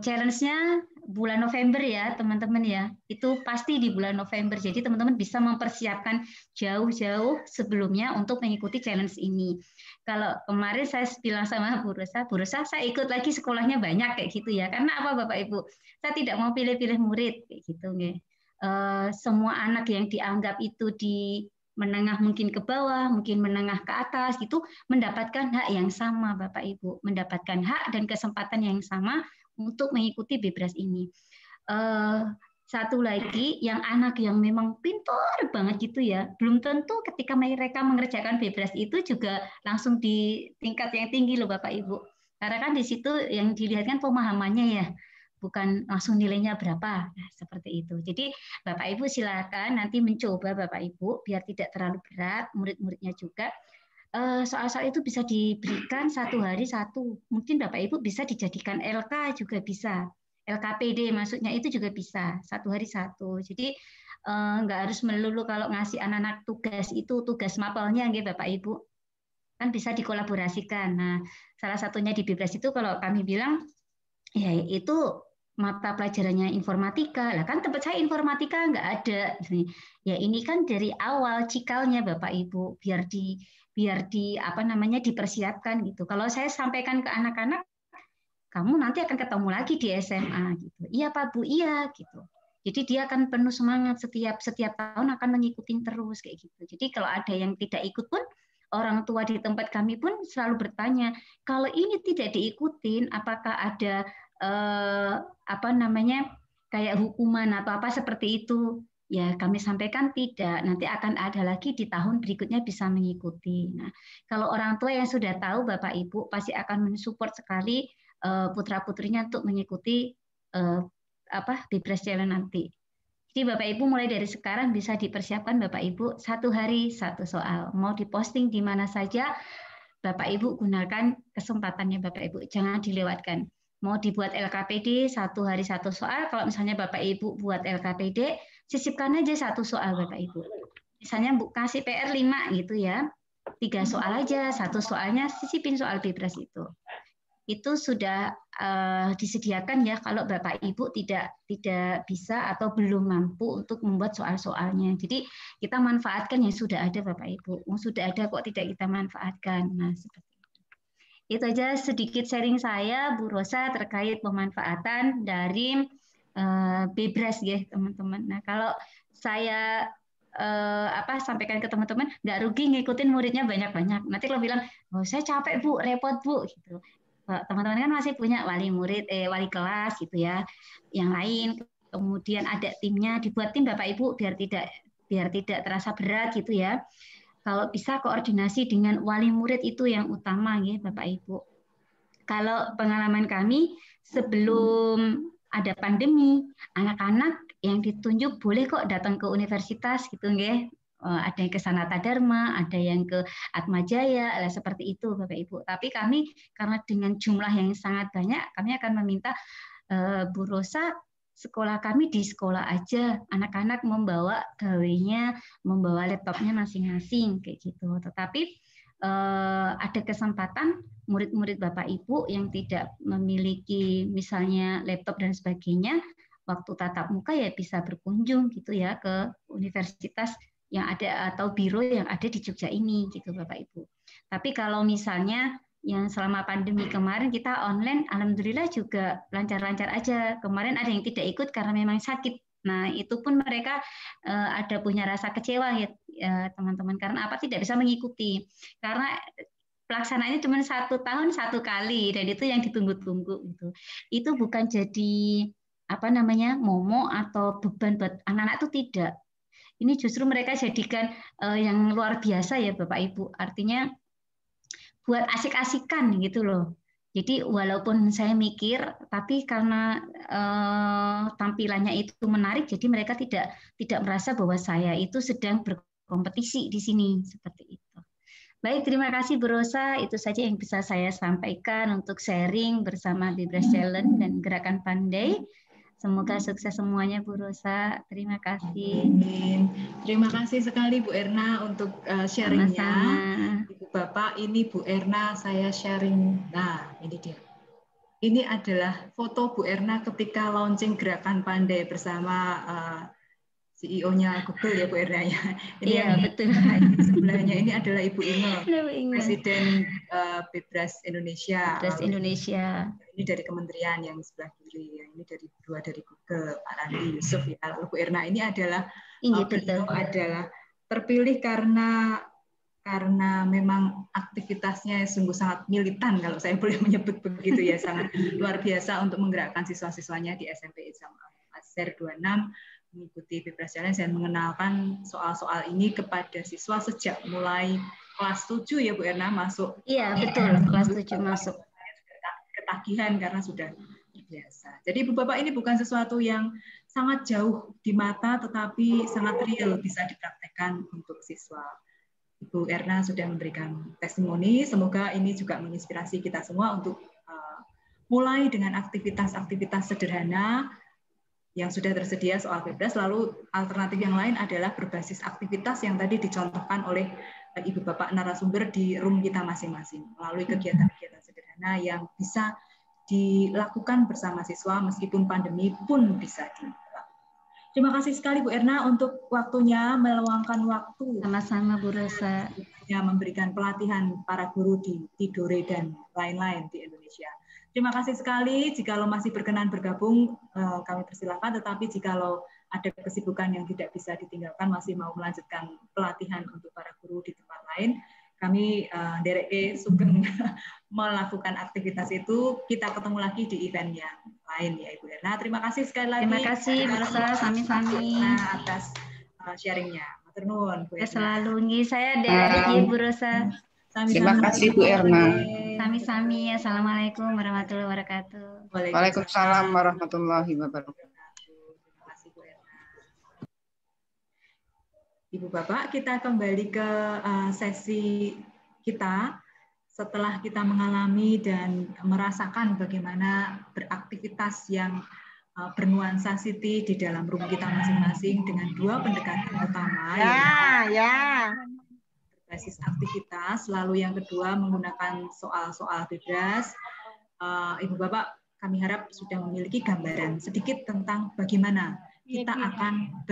Challenge-nya bulan November ya teman-teman ya. Itu pasti di bulan November. Jadi teman-teman bisa mempersiapkan jauh-jauh sebelumnya untuk mengikuti challenge ini. Kalau kemarin saya bilang sama Bu Rosa saya ikut lagi sekolahnya banyak kayak gitu ya. Karena apa Bapak Ibu? Saya tidak mau pilih-pilih murid kayak gitu nggih. Semua anak yang dianggap itu di menengah mungkin ke bawah, mungkin menengah ke atas, gitu mendapatkan hak yang sama Bapak Ibu, mendapatkan hak dan kesempatan yang sama untuk mengikuti Bebras ini. Satu lagi, yang anak yang memang pintar banget gitu ya, belum tentu ketika mereka mengerjakan Bebras itu juga langsung di tingkat yang tinggi loh Bapak Ibu. Karena kan di situ yang dilihat kan pemahamannya ya, bukan langsung nilainya berapa. Nah, seperti itu. Jadi Bapak Ibu silakan nanti mencoba Bapak Ibu biar tidak terlalu berat, murid-muridnya juga. Soal-soal itu bisa diberikan 1 hari 1. Mungkin Bapak Ibu bisa dijadikan LK juga bisa. LKPD maksudnya itu juga bisa. 1 hari 1. Jadi nggak harus melulu kalau ngasih anak-anak tugas itu tugas mapelnya nggih Bapak Ibu. Kan bisa dikolaborasikan. Nah, salah satunya di Bebras itu kalau kami bilang ya itu mata pelajarannya informatika. Lah kan tempat saya informatika nggak ada. Ya ini kan dari awal cikalnya Bapak Ibu biar dipersiapkan gitu. Kalau saya sampaikan ke anak-anak, kamu nanti akan ketemu lagi di SMA gitu. Iya Pak Bu, iya gitu. Jadi dia akan penuh semangat setiap tahun akan mengikuti terus kayak gitu. Jadi kalau ada yang tidak ikut pun orang tua di tempat kami pun selalu bertanya, kalau ini tidak diikutin apakah ada kayak hukuman atau apa seperti itu? Ya kami sampaikan tidak, nanti akan ada lagi di tahun berikutnya bisa mengikuti. Nah, kalau orang tua yang sudah tahu Bapak Ibu pasti akan mensupport sekali putra-putrinya untuk mengikuti Bebras Challenge nanti. Jadi Bapak Ibu mulai dari sekarang bisa dipersiapkan Bapak Ibu 1 hari 1 soal. Mau diposting di mana saja, Bapak Ibu gunakan kesempatannya Bapak Ibu, jangan dilewatkan. Mau dibuat LKPD 1 hari 1 soal, kalau misalnya Bapak Ibu buat LKPD, sisipkan aja 1 soal Bapak Ibu. misalnya Bu kasih PR 5 gitu ya. 3 soal aja, 1 soalnya sisipin soal bebas itu. Itu sudah disediakan ya kalau Bapak Ibu tidak bisa atau belum mampu untuk membuat soal-soalnya. Jadi kita manfaatkan yang sudah ada Bapak Ibu. Sudah ada kok tidak kita manfaatkan. Nah, seperti itu aja sedikit sharing saya Bu Rosa terkait pemanfaatan dari Bebras ya teman-teman. Nah, kalau saya sampaikan ke teman-teman, nggak rugi ngikutin muridnya banyak-banyak. Nanti kalau bilang, oh saya capek Bu, repot Bu, gitu. Teman-teman kan masih punya wali murid, wali kelas gitu ya, yang lain. Kemudian ada timnya, dibuat tim Bapak Ibu biar tidak terasa berat gitu ya. Kalau bisa koordinasi dengan wali murid itu yang utama ya Bapak Ibu. Kalau pengalaman kami sebelum ada pandemi, anak-anak yang ditunjuk boleh kok datang ke universitas gitu ya. Ada yang ke Sanata Dharma, ada yang ke Atmajaya, seperti itu Bapak Ibu. Tapi kami karena dengan jumlah yang sangat banyak, kami akan meminta Bu Rosa sekolah kami di sekolah aja, anak-anak membawa gawainya, membawa laptopnya masing-masing kayak gitu. Tetapi ada kesempatan murid-murid Bapak Ibu yang tidak memiliki misalnya laptop dan sebagainya, waktu tatap muka ya bisa berkunjung gitu ya ke universitas yang ada atau biro yang ada di Jogja ini gitu Bapak Ibu. Tapi kalau misalnya yang selama pandemi kemarin kita online, alhamdulillah juga lancar-lancar aja. Kemarin ada yang tidak ikut karena memang sakit. Nah, itu pun mereka ada punya rasa kecewa ya teman-teman, karena apa tidak bisa mengikuti. Karena pelaksanaannya cuma 1 tahun 1 kali dan itu yang ditunggu-tunggu gitu. Itu bukan jadi momo atau beban buat anak-anak itu tidak. Ini justru mereka jadikan yang luar biasa ya Bapak Ibu. Artinya buat asik-asikan gitu loh. Jadi walaupun saya mikir, tapi karena tampilannya itu menarik, jadi mereka tidak merasa bahwa saya itu sedang berkompetisi di sini seperti itu. Baik, terima kasih Bu Rosa. Itu saja yang bisa saya sampaikan untuk sharing bersama Bebras Challenge dan Gerakan Pandai. Semoga sukses semuanya Bu Rosa. Terima kasih. Terima kasih sekali Bu Erna untuk sharingnya. Ibu Bapak, ini Bu Erna saya sharing. Nah, ini dia. Ini adalah foto Bu Erna ketika launching Gerakan Pandai bersama CEO-nya Google ya Bu Erna ya. Ini iya, betul. Sebelahnya ini adalah Ibu Inge, Presiden Bebras Indonesia. Bebras Indonesia. Ini dari kementerian yang sebelah kiri, yang ini dari Google, Pak Randi Yusuf ya. Lalu Bu Erna ini adalah beliau adalah terpilih karena memang aktivitasnya sungguh sangat militan kalau saya boleh menyebut begitu ya, sangat luar biasa untuk menggerakkan siswa-siswanya di SMP Aser 26 mengikuti Bebras Challenge dan mengenalkan soal-soal ini kepada siswa sejak mulai kelas 7 ya Bu Erna masuk. Iya, betul, kelas 7 masuk. Ketagihan karena sudah biasa. Jadi Ibu Bapak, ini bukan sesuatu yang sangat jauh di mata tetapi sangat real bisa dipraktekkan untuk siswa. Ibu Erna sudah memberikan testimoni, semoga ini juga menginspirasi kita semua untuk mulai dengan aktivitas-aktivitas sederhana yang sudah tersedia soal bebas, lalu alternatif yang lain adalah berbasis aktivitas yang tadi dicontohkan oleh Ibu Bapak narasumber di room kita masing-masing, melalui kegiatan-kegiatan sederhana yang bisa dilakukan bersama siswa meskipun pandemi pun bisa dilakukan. Terima kasih sekali Bu Erna untuk waktunya, meluangkan waktu. Sama-sama Bu Rosa. Memberikan pelatihan para guru di Tidore dan lain-lain di Indonesia. Terima kasih sekali. Jikalau masih berkenan bergabung, kami persilakan. Tetapi jikalau ada kesibukan yang tidak bisa ditinggalkan, masih mau melanjutkan pelatihan untuk para guru di tempat lain, kami dereke sugeng melakukan aktivitas itu. Kita ketemu lagi di event yang lain ya Ibu Erna. Terima kasih sekali lagi. Terima kasih Bu Rosa, sami-sami atas sharingnya. Matur nuwun Bu Erna. Selalu nggih, saya dereke Bu Rosa. Terima kasih Bu Erna. Sami-sami. Assalamualaikum warahmatullahi wabarakatuh. Waalaikumsalam warahmatullahi wabarakatuh. Terima kasih Bu Erna. Ibu Bapak, kita kembali ke sesi kita setelah kita mengalami dan merasakan bagaimana beraktivitas yang bernuansa Siti di dalam room kita masing-masing dengan dua pendekatan utama. Berbasis aktivitas, lalu yang kedua menggunakan soal-soal bebas. Ibu Bapak, kami harap sudah memiliki gambaran sedikit tentang bagaimana kita akan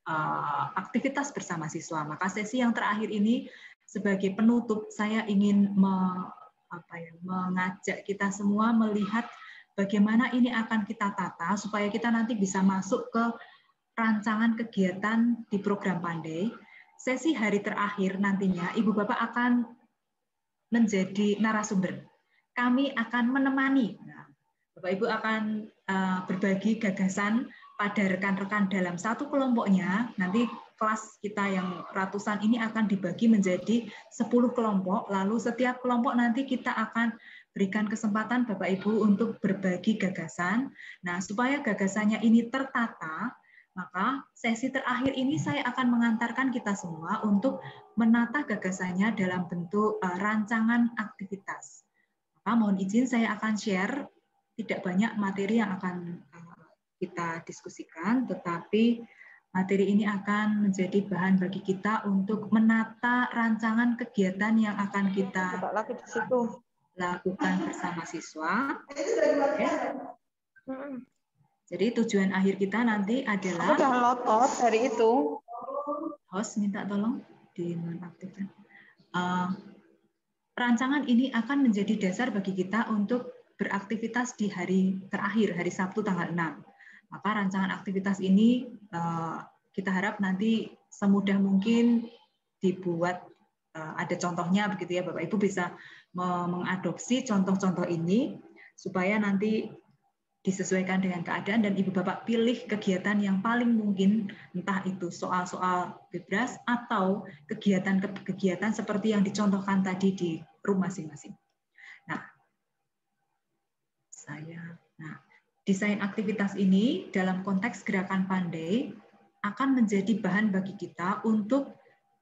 beraktivitas bersama siswa. Maka sesi yang terakhir ini sebagai penutup, saya ingin mengajak kita semua melihat bagaimana ini akan kita tata supaya kita nanti bisa masuk ke rancangan kegiatan di program Pandai. Sesi hari terakhir nantinya Ibu Bapak akan menjadi narasumber. Kami akan menemani. Nah, Bapak Ibu akan berbagi gagasan pada rekan-rekan dalam satu kelompoknya. Nanti kelas kita yang ratusan ini akan dibagi menjadi 10 kelompok. Lalu setiap kelompok nanti kita akan berikan kesempatan Bapak Ibu untuk berbagi gagasan. Nah, supaya gagasannya ini tertata, maka sesi terakhir ini saya akan mengantarkan kita semua untuk menata gagasannya dalam bentuk rancangan aktivitas. Maka mohon izin saya akan share, tidak banyak materi yang akan kita diskusikan, tetapi materi ini akan menjadi bahan bagi kita untuk menata rancangan kegiatan yang akan kita lakukan bersama siswa. Jadi tujuan akhir kita nanti adalah... Aku udah lotot dari itu. Host minta tolong dinonaktifkan. Rancangan ini akan menjadi dasar bagi kita untuk beraktivitas di hari terakhir, hari Sabtu tanggal 6. Maka rancangan aktivitas ini kita harap nanti semudah mungkin dibuat, ada contohnya begitu ya, Bapak Ibu bisa mengadopsi contoh-contoh ini supaya nanti disesuaikan dengan keadaan dan Ibu Bapak pilih kegiatan yang paling mungkin, entah itu soal-soal bebas atau kegiatan-kegiatan seperti yang dicontohkan tadi di room masing-masing. Nah, desain aktivitas ini dalam konteks gerakan Pandai akan menjadi bahan bagi kita untuk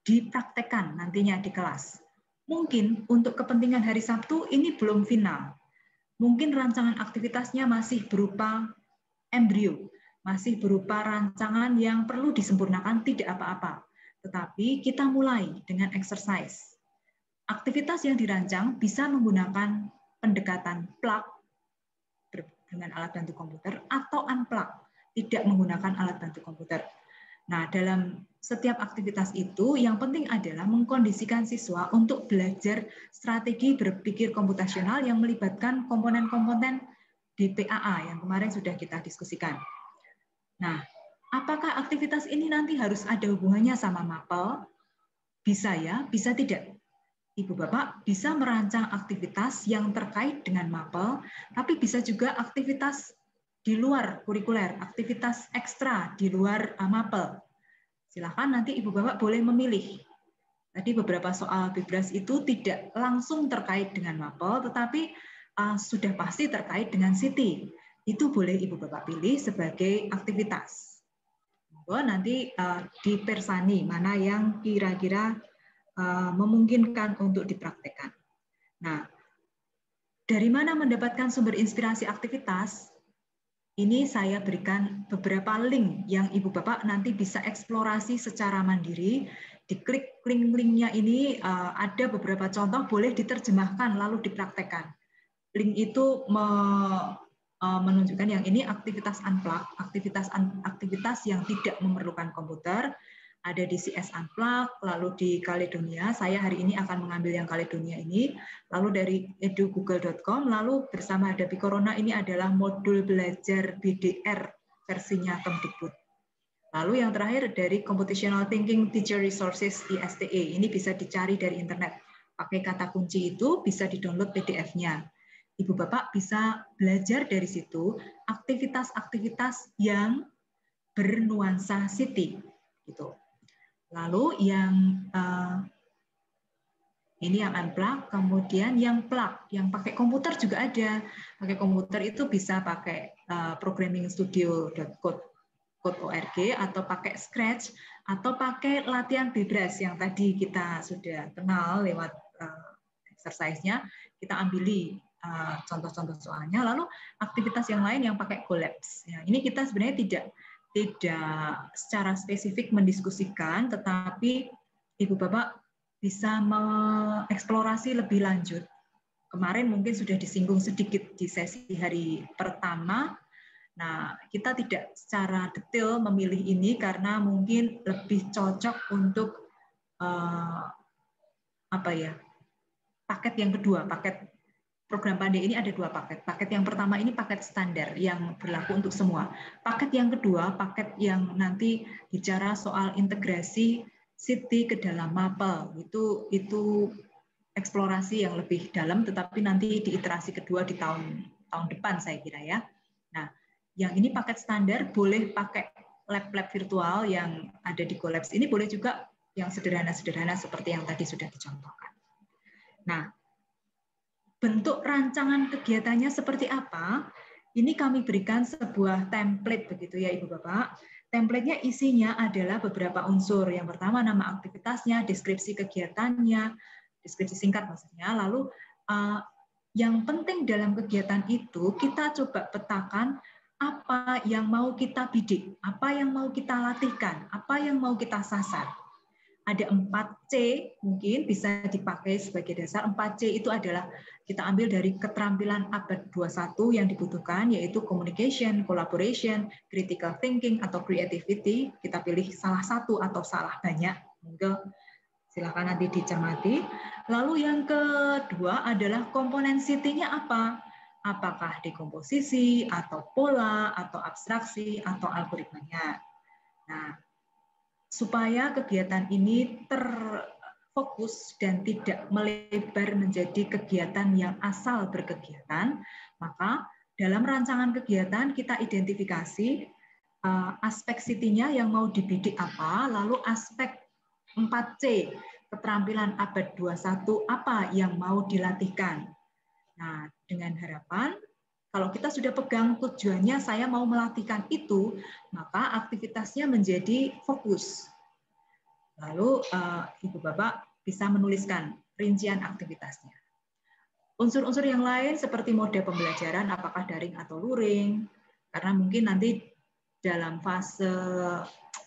dipraktekkan nantinya di kelas. Mungkin untuk kepentingan hari Sabtu ini belum final. Mungkin rancangan aktivitasnya masih berupa embrio, masih berupa rancangan yang perlu disempurnakan, tidak apa-apa. Tetapi kita mulai dengan exercise. Aktivitas yang dirancang bisa menggunakan pendekatan plug dengan alat bantu komputer atau unplug, tidak menggunakan alat bantu komputer. Nah, dalam setiap aktivitas itu yang penting adalah mengkondisikan siswa untuk belajar strategi berpikir komputasional yang melibatkan komponen-komponen di PAA yang kemarin sudah kita diskusikan. Nah, apakah aktivitas ini nanti harus ada hubungannya sama MAPEL? Bisa ya, bisa tidak. Ibu Bapak bisa merancang aktivitas yang terkait dengan MAPEL, tapi bisa juga aktivitas di luar kurikuler, aktivitas ekstra di luar MAPEL. Silakan nanti Ibu Bapak boleh memilih. Tadi beberapa soal bebas itu tidak langsung terkait dengan MAPEL, tetapi sudah pasti terkait dengan Siti. Itu boleh Ibu Bapak pilih sebagai aktivitas. Nanti dipersani mana yang kira-kira memungkinkan untuk dipraktekkan. Nah, dari mana mendapatkan sumber inspirasi aktivitas? Ini saya berikan beberapa link yang Ibu Bapak nanti bisa eksplorasi secara mandiri. Diklik link-linknya ini ada beberapa contoh, boleh diterjemahkan lalu dipraktekkan. Link itu menunjukkan yang ini aktivitas unplug, aktivitas yang tidak memerlukan komputer. Ada di CS Unplug, lalu di Caledonia. Saya hari ini akan mengambil yang Caledonia ini. Lalu dari edugoogle.com, lalu bersama Hadapi Corona ini adalah modul belajar BDR versinya Kemdikbud. Lalu yang terakhir dari Computational Thinking Teacher Resources ISTE. Ini bisa dicari dari internet. Pakai kata kunci itu bisa di-download PDF-nya. Ibu Bapak bisa belajar dari situ aktivitas-aktivitas yang bernuansa Siti. Gitu. Lalu yang ini yang unplug, kemudian yang plug, yang pakai komputer juga ada. Pakai komputer itu bisa pakai programmingstudio.code.org atau pakai Scratch atau pakai latihan bebas yang tadi kita sudah kenal lewat exercise-nya. Kita ambili contoh-contoh soalnya. Lalu aktivitas yang lain yang pakai Colabs. Ya, ini kita sebenarnya tidak secara spesifik mendiskusikan, tetapi Ibu Bapak bisa mengeksplorasi lebih lanjut. Kemarin mungkin sudah disinggung sedikit di sesi hari pertama. Nah, kita tidak secara detail memilih ini karena mungkin lebih cocok untuk paket yang kedua, paket program pandai ini ada 2 paket. Paket yang pertama ini paket standar yang berlaku untuk semua. Paket yang kedua, paket yang nanti bicara soal integrasi Citi ke dalam Mapel. Itu eksplorasi yang lebih dalam, tetapi nanti di iterasi kedua di tahun depan saya kira ya. Nah, yang ini paket standar boleh pakai lab-lab virtual yang ada di Colabs. Ini boleh juga yang sederhana-sederhana seperti yang tadi sudah dicontohkan. Nah, bentuk rancangan kegiatannya seperti apa? Ini kami berikan sebuah template begitu ya Ibu Bapak. Template-nya isinya adalah beberapa unsur. Yang pertama nama aktivitasnya, deskripsi kegiatannya, deskripsi singkat maksudnya. Lalu yang penting dalam kegiatan itu kita coba petakan apa yang mau kita bidik, apa yang mau kita latihkan, apa yang mau kita sasar. Ada 4C mungkin bisa dipakai sebagai dasar. 4C itu adalah kita ambil dari keterampilan abad 21 yang dibutuhkan, yaitu communication, collaboration, critical thinking, atau creativity. Kita pilih salah satu atau salah banyak. Silakan nanti dicermati. Lalu yang kedua adalah komponen Citi-nya apa? Apakah dekomposisi, atau pola, atau abstraksi, atau algoritmanya. Nah, supaya kegiatan ini terfokus dan tidak melebar menjadi kegiatan yang asal berkegiatan, maka dalam rancangan kegiatan kita identifikasi aspek Citi-nya yang mau dibidik apa, lalu aspek 4C, keterampilan abad 21 apa yang mau dilatihkan. Nah, dengan harapan kalau kita sudah pegang tujuannya, saya mau melatihkan itu, maka aktivitasnya menjadi fokus. Lalu Ibu Bapak bisa menuliskan rincian aktivitasnya. Unsur-unsur yang lain seperti mode pembelajaran, apakah daring atau luring, karena mungkin nanti dalam fase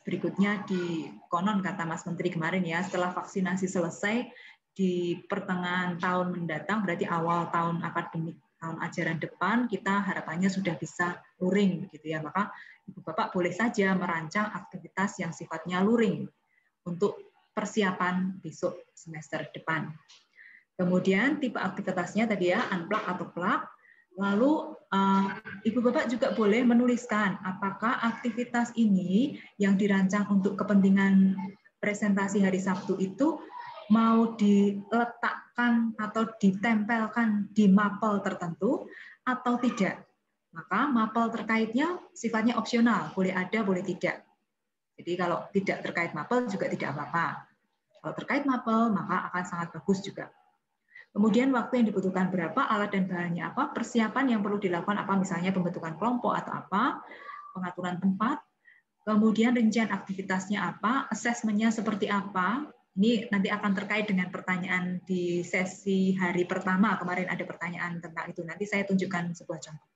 berikutnya di konon kata Mas Menteri kemarin ya, setelah vaksinasi selesai di pertengahan tahun mendatang, berarti awal tahun akademik tahun ajaran depan kita harapannya sudah bisa luring begitu ya. Maka Ibu Bapak boleh saja merancang aktivitas yang sifatnya luring untuk persiapan besok semester depan. Kemudian tipe aktivitasnya tadi ya unplug atau plug. Lalu Ibu Bapak juga boleh menuliskan apakah aktivitas ini yang dirancang untuk kepentingan presentasi hari Sabtu itu mau diletakkan atau ditempelkan di mapel tertentu atau tidak. Maka mapel terkaitnya sifatnya opsional, boleh ada, boleh tidak. Jadi kalau tidak terkait mapel juga tidak apa-apa. Kalau terkait mapel, maka akan sangat bagus juga. Kemudian waktu yang dibutuhkan berapa, alat dan bahannya apa, persiapan yang perlu dilakukan apa, misalnya pembentukan kelompok atau apa, pengaturan tempat, kemudian rincian aktivitasnya apa, asesmennya seperti apa. Ini nanti akan terkait dengan pertanyaan di sesi hari pertama. Kemarin ada pertanyaan tentang itu. Nanti saya tunjukkan sebuah contoh.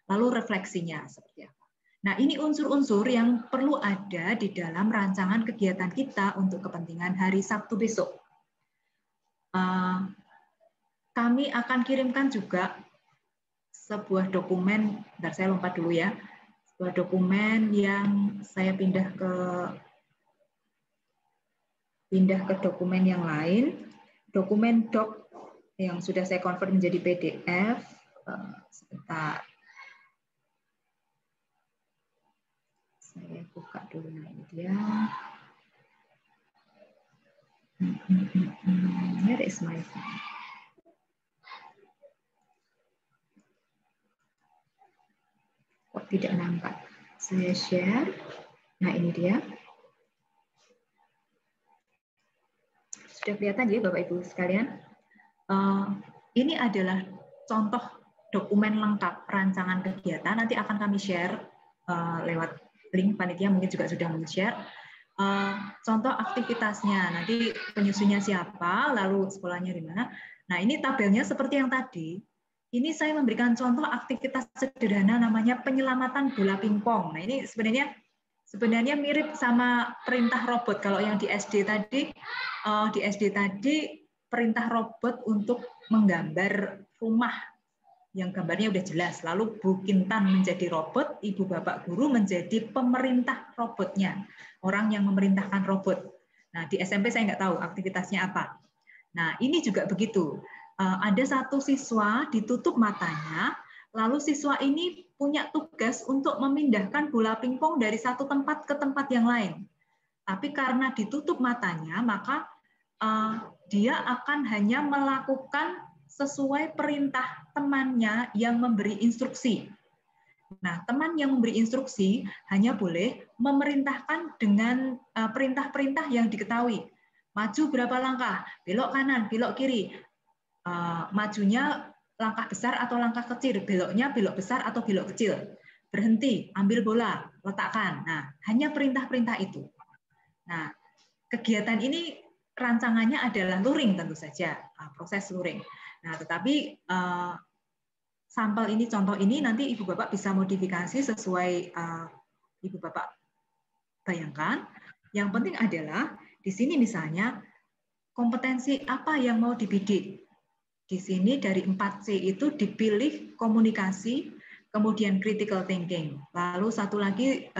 Lalu refleksinya seperti apa. Nah, ini unsur-unsur yang perlu ada di dalam rancangan kegiatan kita untuk kepentingan hari Sabtu besok. Kami akan kirimkan juga sebuah dokumen. Bentar, saya lompat dulu ya. Sebuah dokumen yang saya pindah ke dokumen yang lain, dokumen doc yang sudah saya convert menjadi PDF. Sebentar, saya buka dulu. Nah, ini dia. Where is my phone? Kok tidak nampak? Saya share. Nah, ini dia. Sudah kelihatan ya Bapak Ibu sekalian. Ini adalah contoh dokumen lengkap rancangan kegiatan. Nanti akan kami share lewat link, panitia mungkin juga sudah men-share. Contoh aktivitasnya, nanti penyusunnya siapa, lalu sekolahnya di mana. Nah, ini tabelnya seperti yang tadi. ini saya memberikan contoh aktivitas sederhana namanya penyelamatan bola pingpong. Nah, ini sebenarnya mirip sama perintah robot. Kalau yang di SD tadi perintah robot untuk menggambar rumah yang gambarnya udah jelas. Lalu Bu Kintan menjadi robot, Ibu Bapak Guru menjadi pemerintah robotnya, orang yang memerintahkan robot. Nah, di SMP saya nggak tahu aktivitasnya apa. Nah, ini juga begitu. Ada satu siswa ditutup matanya, lalu siswa ini punya tugas untuk memindahkan bola pingpong dari satu tempat ke tempat yang lain. Tapi karena ditutup matanya, maka dia akan hanya melakukan sesuai perintah temannya yang memberi instruksi. Nah, teman yang memberi instruksi hanya boleh memerintahkan dengan perintah-perintah yang diketahui. Maju berapa langkah, belok kanan, belok kiri. Majunya langkah besar atau langkah kecil, beloknya belok besar atau belok kecil. Berhenti, ambil bola, letakkan. Nah, hanya perintah-perintah itu. Nah, kegiatan ini rancangannya adalah luring tentu saja, proses luring. Nah, tetapi sampel ini, contoh ini nanti Ibu Bapak bisa modifikasi sesuai Ibu Bapak bayangkan. Yang penting adalah di sini misalnya kompetensi apa yang mau dibidik. Di sini dari 4C itu dipilih komunikasi, kemudian critical thinking. Lalu satu lagi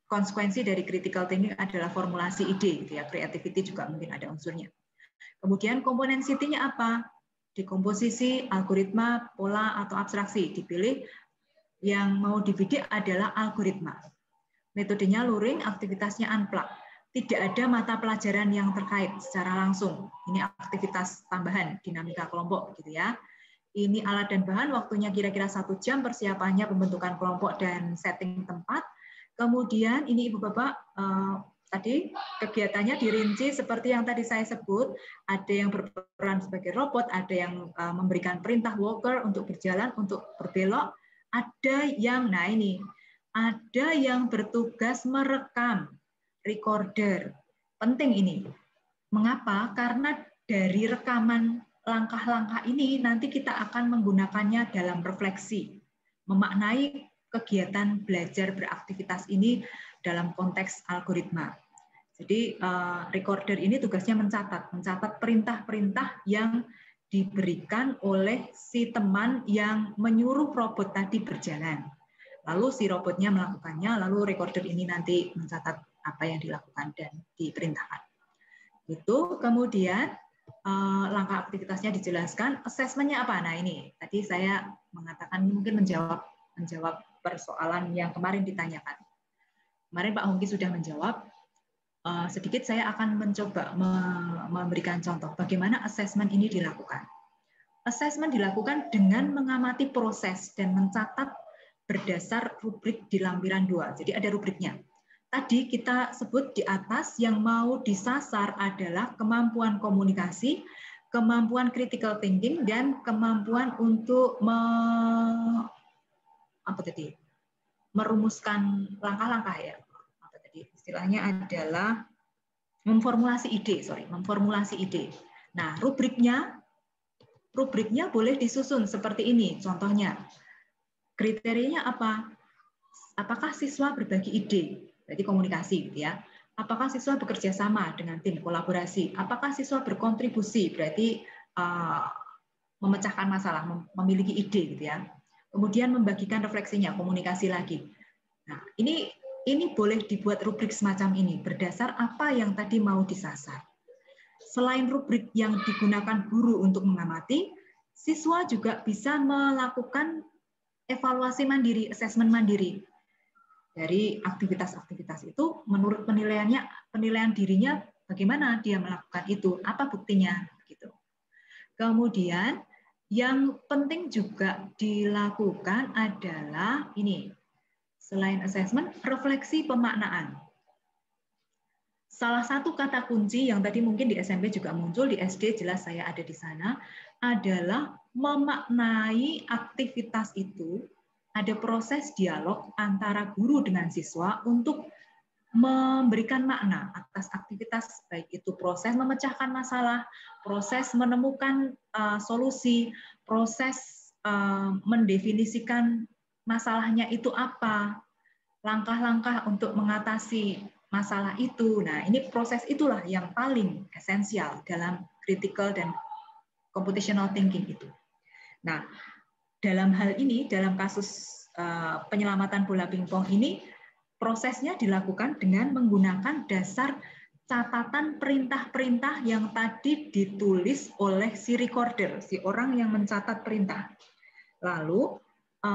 konsekuensi dari critical thinking adalah formulasi ide, gitu ya. Creativity juga mungkin ada unsurnya. Kemudian komponen CT-nya apa? Dekomposisi, algoritma, pola, atau abstraksi. Dipilih yang mau dibidik adalah algoritma. Metodenya luring, aktivitasnya unplug. Tidak ada mata pelajaran yang terkait secara langsung. Ini aktivitas tambahan, dinamika kelompok, gitu ya. Ini alat dan bahan, waktunya kira-kira 1 jam, persiapannya pembentukan kelompok dan setting tempat. Kemudian ini Ibu Bapak, tadi kegiatannya dirinci seperti yang tadi saya sebut, ada yang berperan sebagai robot, ada yang memberikan perintah walker untuk berjalan, untuk berbelok, ada yang, nah ini, ada yang bertugas merekam, recorder. Penting ini. Mengapa? Karena dari rekaman langkah-langkah ini nanti kita akan menggunakannya dalam refleksi, memaknai kegiatan belajar beraktivitas ini dalam konteks algoritma. Jadi recorder ini tugasnya mencatat perintah-perintah yang diberikan oleh si teman yang menyuruh robot tadi berjalan. Lalu si robotnya melakukannya, lalu recorder ini nanti mencatat apa yang dilakukan dan diperintahkan. Itu kemudian langkah aktivitasnya dijelaskan, assessment-nya apa? Nah ini tadi saya mengatakan mungkin menjawab persoalan yang kemarin ditanyakan. Kemarin Pak Hongki sudah menjawab. Sedikit saya akan mencoba memberikan contoh bagaimana assessment ini dilakukan. Assessment dilakukan dengan mengamati proses dan mencatat berdasar rubrik di lampiran 2. Jadi ada rubriknya. Tadi kita sebut di atas yang mau disasar adalah kemampuan komunikasi, kemampuan critical thinking, dan kemampuan untuk merumuskan langkah-langkah ya. Apa tadi istilahnya adalah memformulasi ide. Nah, rubriknya boleh disusun seperti ini. Contohnya, kriterianya apa? Apakah siswa berbagi ide? Berarti komunikasi, gitu ya. Apakah siswa bekerja sama dengan tim, kolaborasi? Apakah siswa berkontribusi? Berarti memecahkan masalah, memiliki ide, gitu ya. Kemudian membagikan refleksinya, komunikasi lagi. Nah, ini boleh dibuat rubrik semacam ini berdasar apa yang tadi mau disasar. Selain rubrik yang digunakan guru untuk mengamati, siswa juga bisa melakukan evaluasi mandiri, asesmen mandiri. Dari aktivitas-aktivitas itu, menurut penilaian dirinya, bagaimana dia melakukan itu, apa buktinya, gitu. Kemudian yang penting juga dilakukan adalah ini, selain assessment, refleksi pemaknaan. Salah satu kata kunci yang tadi mungkin di SMP juga muncul, di SD jelas saya ada di sana, adalah memaknai aktivitas itu. Ada proses dialog antara guru dengan siswa untuk memberikan makna atas aktivitas, baik itu proses memecahkan masalah, proses menemukan solusi, proses mendefinisikan masalahnya itu apa, langkah-langkah untuk mengatasi masalah itu. Nah, ini proses itulah yang paling esensial dalam critical dan computational thinking itu. Nah, dalam hal ini, dalam kasus penyelamatan bola pingpong ini, prosesnya dilakukan dengan menggunakan dasar catatan perintah-perintah yang tadi ditulis oleh si recorder, si orang yang mencatat perintah. Lalu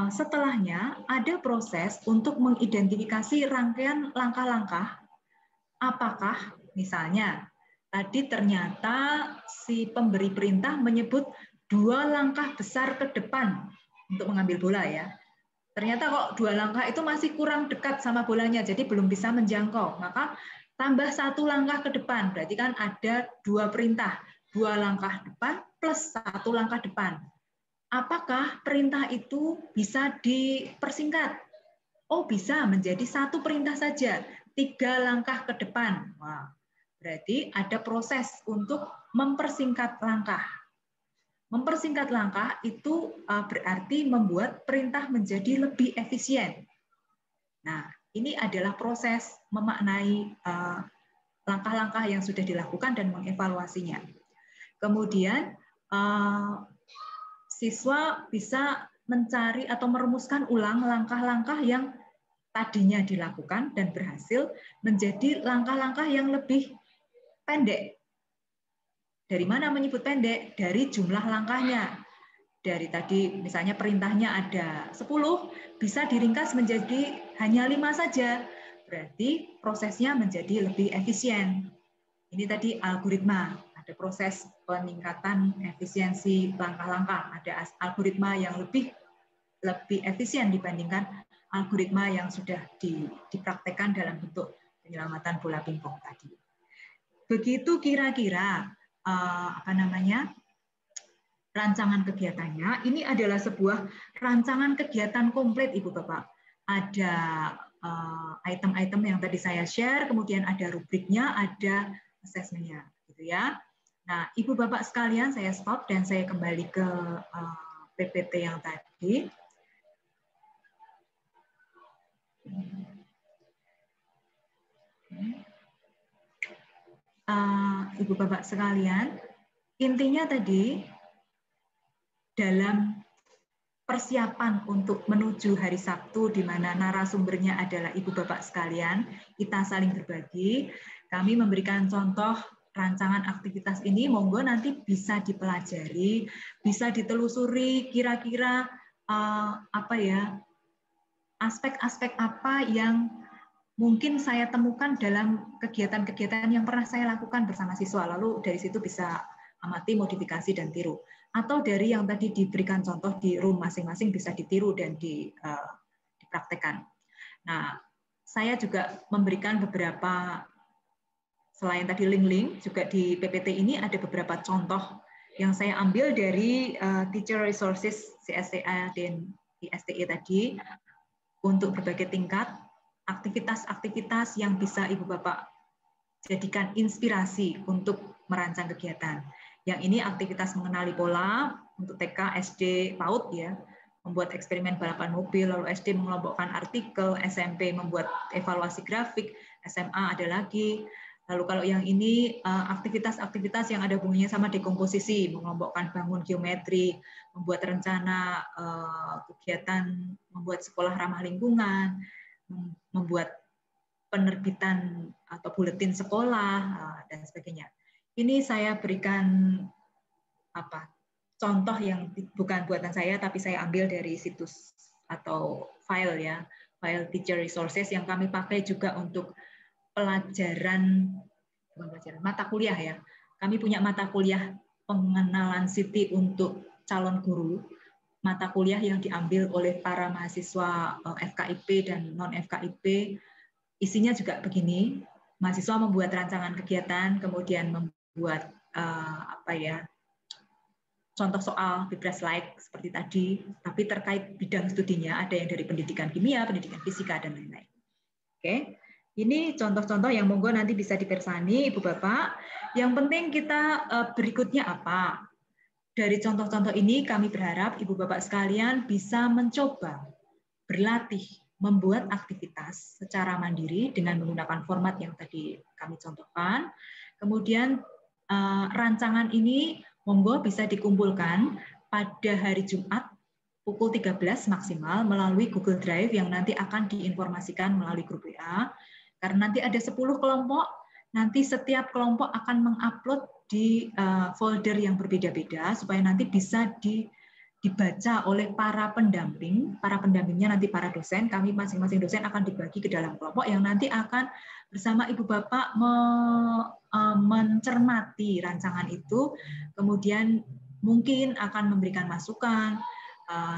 setelahnya ada proses untuk mengidentifikasi rangkaian langkah-langkah. Apakah misalnya tadi ternyata si pemberi perintah menyebut 2 langkah besar ke depan untuk mengambil bola ya. Ternyata kok 2 langkah itu masih kurang dekat sama bolanya, jadi belum bisa menjangkau. Maka tambah 1 langkah ke depan, berarti kan ada 2 perintah, 2 langkah depan plus 1 langkah depan. Apakah perintah itu bisa dipersingkat? Oh, bisa menjadi 1 perintah saja, 3 langkah ke depan. Wah, berarti ada proses untuk mempersingkat langkah. Mempersingkat langkah itu berarti membuat perintah menjadi lebih efisien. Nah, ini adalah proses memaknai langkah-langkah yang sudah dilakukan dan mengevaluasinya. Kemudian, siswa bisa mencari atau merumuskan ulang langkah-langkah yang tadinya dilakukan dan berhasil menjadi langkah-langkah yang lebih pendek. Dari mana menyebut pendek? Dari jumlah langkahnya. Dari tadi misalnya perintahnya ada 10, bisa diringkas menjadi hanya 5 saja. Berarti prosesnya menjadi lebih efisien. Ini tadi algoritma. Ada proses peningkatan efisiensi langkah-langkah. Ada algoritma yang lebih efisien dibandingkan algoritma yang sudah dipraktekkan dalam bentuk penyelamatan bola pingpong tadi. Begitu kira-kira rancangan kegiatannya. Ini adalah sebuah rancangan kegiatan komplit, Ibu Bapak. Ada item-item yang tadi saya share, kemudian ada rubriknya, ada asesmennya, gitu ya. Nah, Ibu Bapak sekalian, saya stop dan saya kembali ke PPT yang tadi. Ibu Bapak sekalian, intinya tadi dalam persiapan untuk menuju hari Sabtu di mana narasumbernya adalah Ibu Bapak sekalian, kita saling berbagi. Kami memberikan contoh rancangan aktivitas ini, monggo nanti bisa dipelajari, bisa ditelusuri kira-kira aspek-aspek apa yang mungkin saya temukan dalam kegiatan-kegiatan yang pernah saya lakukan bersama siswa, lalu dari situ bisa amati, modifikasi, dan tiru. Atau dari yang tadi diberikan contoh di room masing-masing bisa ditiru dan dipraktekkan. Nah, saya juga memberikan beberapa, selain tadi link-link, juga di PPT ini ada beberapa contoh yang saya ambil dari Teacher Resources CSTA dan ISTE tadi untuk berbagai tingkat, aktivitas-aktivitas yang bisa Ibu Bapak jadikan inspirasi untuk merancang kegiatan. Yang ini aktivitas mengenali pola untuk TK, SD, PAUD ya, membuat eksperimen balapan mobil, lalu SD mengelompokkan artikel, SMP membuat evaluasi grafik, SMA ada lagi. Lalu kalau yang ini aktivitas-aktivitas yang ada hubungannya sama dekomposisi, mengelompokkan bangun geometri, membuat rencana kegiatan, membuat sekolah ramah lingkungan, membuat penerbitan atau buletin sekolah dan sebagainya. Ini saya berikan contoh yang bukan buatan saya, tapi saya ambil dari situs atau file ya, file Teacher Resources yang kami pakai juga untuk mata kuliah ya. Kami punya mata kuliah pengenalan Siti untuk calon guru, mata kuliah yang diambil oleh para mahasiswa FKIP dan non FKIP. Isinya juga begini, mahasiswa membuat rancangan kegiatan, kemudian membuat contoh soal bebas slide seperti tadi, tapi terkait bidang studinya ada yang dari pendidikan kimia, pendidikan fisika dan lain-lain. Oke. Ini contoh-contoh yang monggo nanti bisa dipersani Ibu Bapak. Yang penting kita berikutnya apa? Dari contoh-contoh ini kami berharap Ibu Bapak sekalian bisa mencoba berlatih membuat aktivitas secara mandiri dengan menggunakan format yang tadi kami contohkan. Kemudian rancangan ini monggo bisa dikumpulkan pada hari Jumat pukul 13 maksimal melalui Google Drive yang nanti akan diinformasikan melalui grup WA. Karena nanti ada 10 kelompok, nanti setiap kelompok akan mengupload di folder yang berbeda-beda supaya nanti bisa dibaca oleh para pendamping. Para pendampingnya nanti para dosen, kami masing-masing dosen akan dibagi ke dalam kelompok yang nanti akan bersama Ibu Bapak mencermati rancangan itu, kemudian mungkin akan memberikan masukan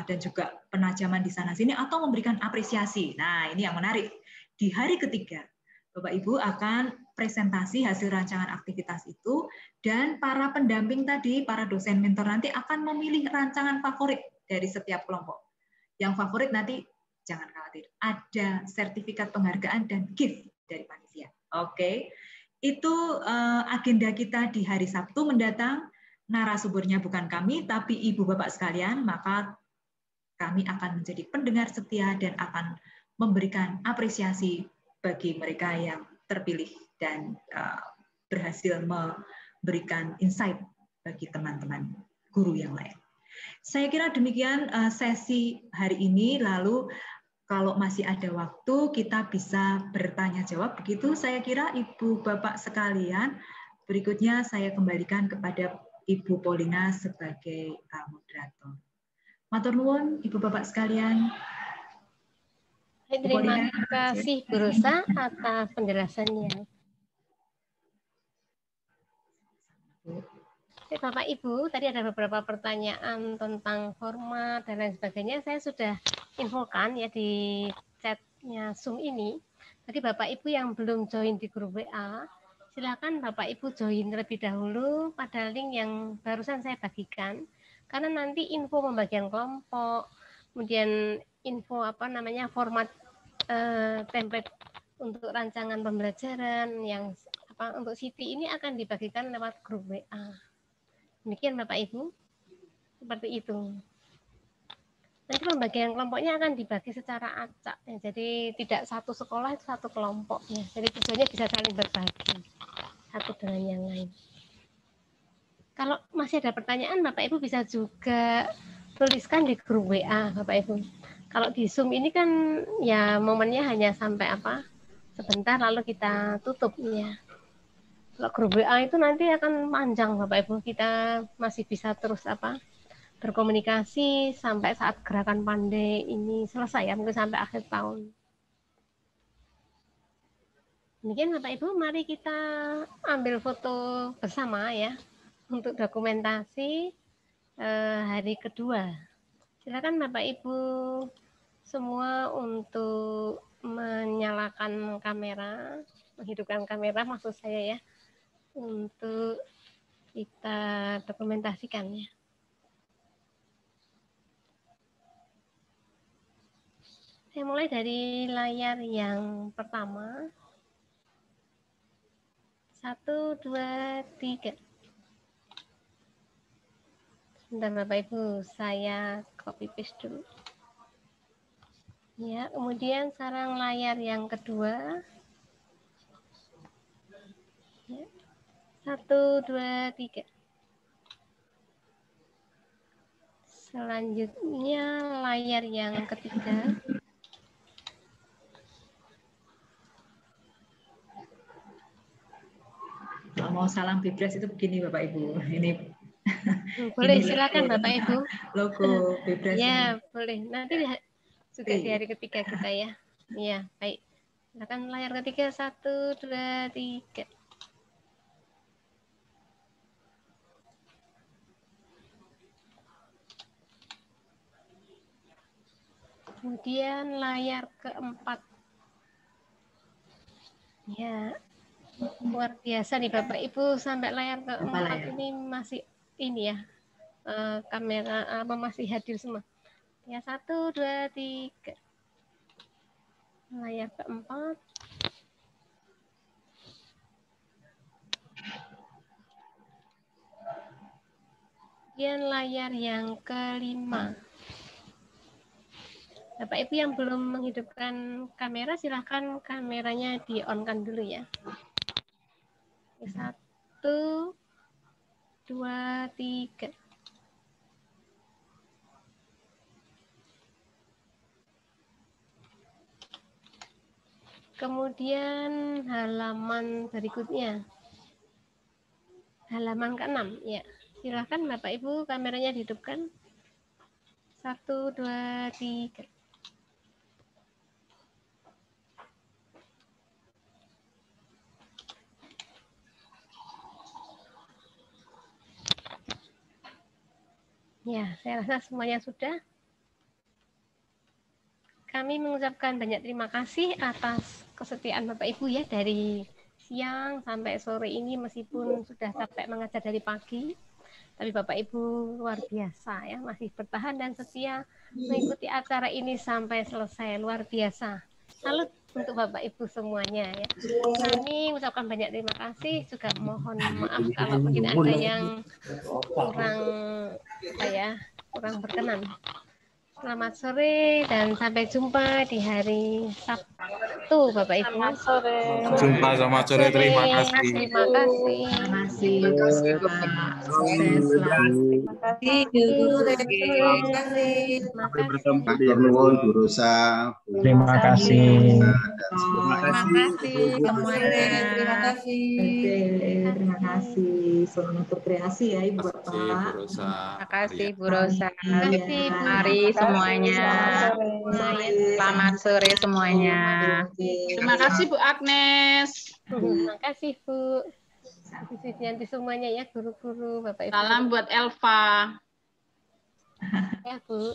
dan juga penajaman di sana-sini atau memberikan apresiasi. Nah, ini yang menarik. Di hari ketiga, Bapak Ibu akan presentasi hasil rancangan aktivitas itu, dan para pendamping tadi, para dosen mentor nanti akan memilih rancangan favorit dari setiap kelompok. Yang favorit nanti jangan khawatir, ada sertifikat penghargaan dan gift dari panitia. Oke, itu agenda kita di hari Sabtu mendatang. Narasumbernya bukan kami, tapi Ibu Bapak sekalian, maka kami akan menjadi pendengar setia dan akan memberikan apresiasi bagi mereka yang terpilih dan berhasil memberikan insight bagi teman-teman guru yang lain. Saya kira demikian sesi hari ini, lalu kalau masih ada waktu kita bisa bertanya jawab. Begitu saya kira Ibu Bapak sekalian. Berikutnya saya kembalikan kepada Ibu Paulina sebagai moderator. Matur nuwun Ibu Bapak sekalian. Terima kasih Bu Rosa atas penjelasannya. Bapak Ibu, tadi ada beberapa pertanyaan tentang format dan lain sebagainya. Saya sudah infokan ya di chatnya Zoom ini. Tadi Bapak Ibu yang belum join di grup WA, silakan Bapak Ibu join terlebih dahulu pada link yang barusan saya bagikan. Karena nanti info pembagian kelompok, kemudian info format template untuk rancangan pembelajaran yang untuk Siti ini akan dibagikan lewat grup WA. Demikian Bapak Ibu, seperti itu. Nanti pembagian kelompoknya akan dibagi secara acak, ya. Jadi tidak satu sekolah itu satu kelompok, ya. Jadi tujuannya bisa saling berbagi satu dengan yang lain. Kalau masih ada pertanyaan, Bapak Ibu bisa juga tuliskan di grup WA, Bapak Ibu. Kalau di Zoom ini kan ya momennya hanya sampai sebentar lalu kita tutup ya. Kalau grup WA itu nanti akan panjang Bapak Ibu, kita masih bisa terus berkomunikasi sampai saat gerakan pandai ini selesai ya, mungkin sampai akhir tahun. Demikian Bapak Ibu, mari kita ambil foto bersama ya untuk dokumentasi hari kedua. Silakan Bapak Ibu semua untuk menyalakan kamera, menghidupkan kamera maksud saya ya, untuk kita dokumentasikan ya. Saya mulai dari layar yang pertama. 1, 2, 3. Sebentar Bapak Ibu, saya copy paste dulu. Ya, kemudian sekarang layar yang kedua. Ya. 1, 2, 3. Selanjutnya layar yang ketiga. Kalau mau salam Bibres itu begini Bapak Ibu. Ini boleh silakan Bapak Ibu. Logo Bibres. Ya, boleh. Nanti juga di hari ketiga kita ya. Iya, baik. Silakan layar ketiga 1, 2, 3. Kemudian layar keempat. Ya, luar biasa nih Bapak Ibu, sampai layar keempat ini masih ini ya, kamera masih hadir semua. Ya, 1, 2, 3. Layar keempat. Kemudian layar yang kelima. Bapak Ibu yang belum menghidupkan kamera, silahkan kameranya di-on-kan dulu ya. 1, 2, 3. Kemudian halaman berikutnya. Halaman ke-6 ya. Silahkan Bapak Ibu kameranya dihidupkan. 1, 2, 3. Ya, saya rasa semuanya sudah. Kami mengucapkan banyak terima kasih atas kesetiaan Bapak Ibu ya dari siang sampai sore ini meskipun sudah capek mengajar dari pagi. Tapi Bapak Ibu luar biasa ya, masih bertahan dan setia mengikuti acara ini sampai selesai, luar biasa. Salut untuk Bapak Ibu semuanya ya. Kami mengucapkan banyak terima kasih, juga mohon maaf kalau mungkin ada yang kurang berkenan. Selamat sore dan sampai jumpa di hari Sabtu, Bapak Ibu. Selamat sore. Selamat sore. Terima kasih. Terima kasih. Terima kasih, Bapak. Sukses selalu. Terima kasih. Sampai bertemu di Bu Rosa. Terima kasih. Terima kasih semuanya. Terima kasih. Terima kasih. Selamat berkreasi ya Ibu Bapak. Terima kasih Bu Rosa. Terima kasih, Bu. Mari semuanya. Selamat sore semuanya. Terima kasih Bu Agnes. Terima kasih Bu. Nanti semuanya ya guru-guru Bapak Ibu. Salam buat Elva. Ya Bu.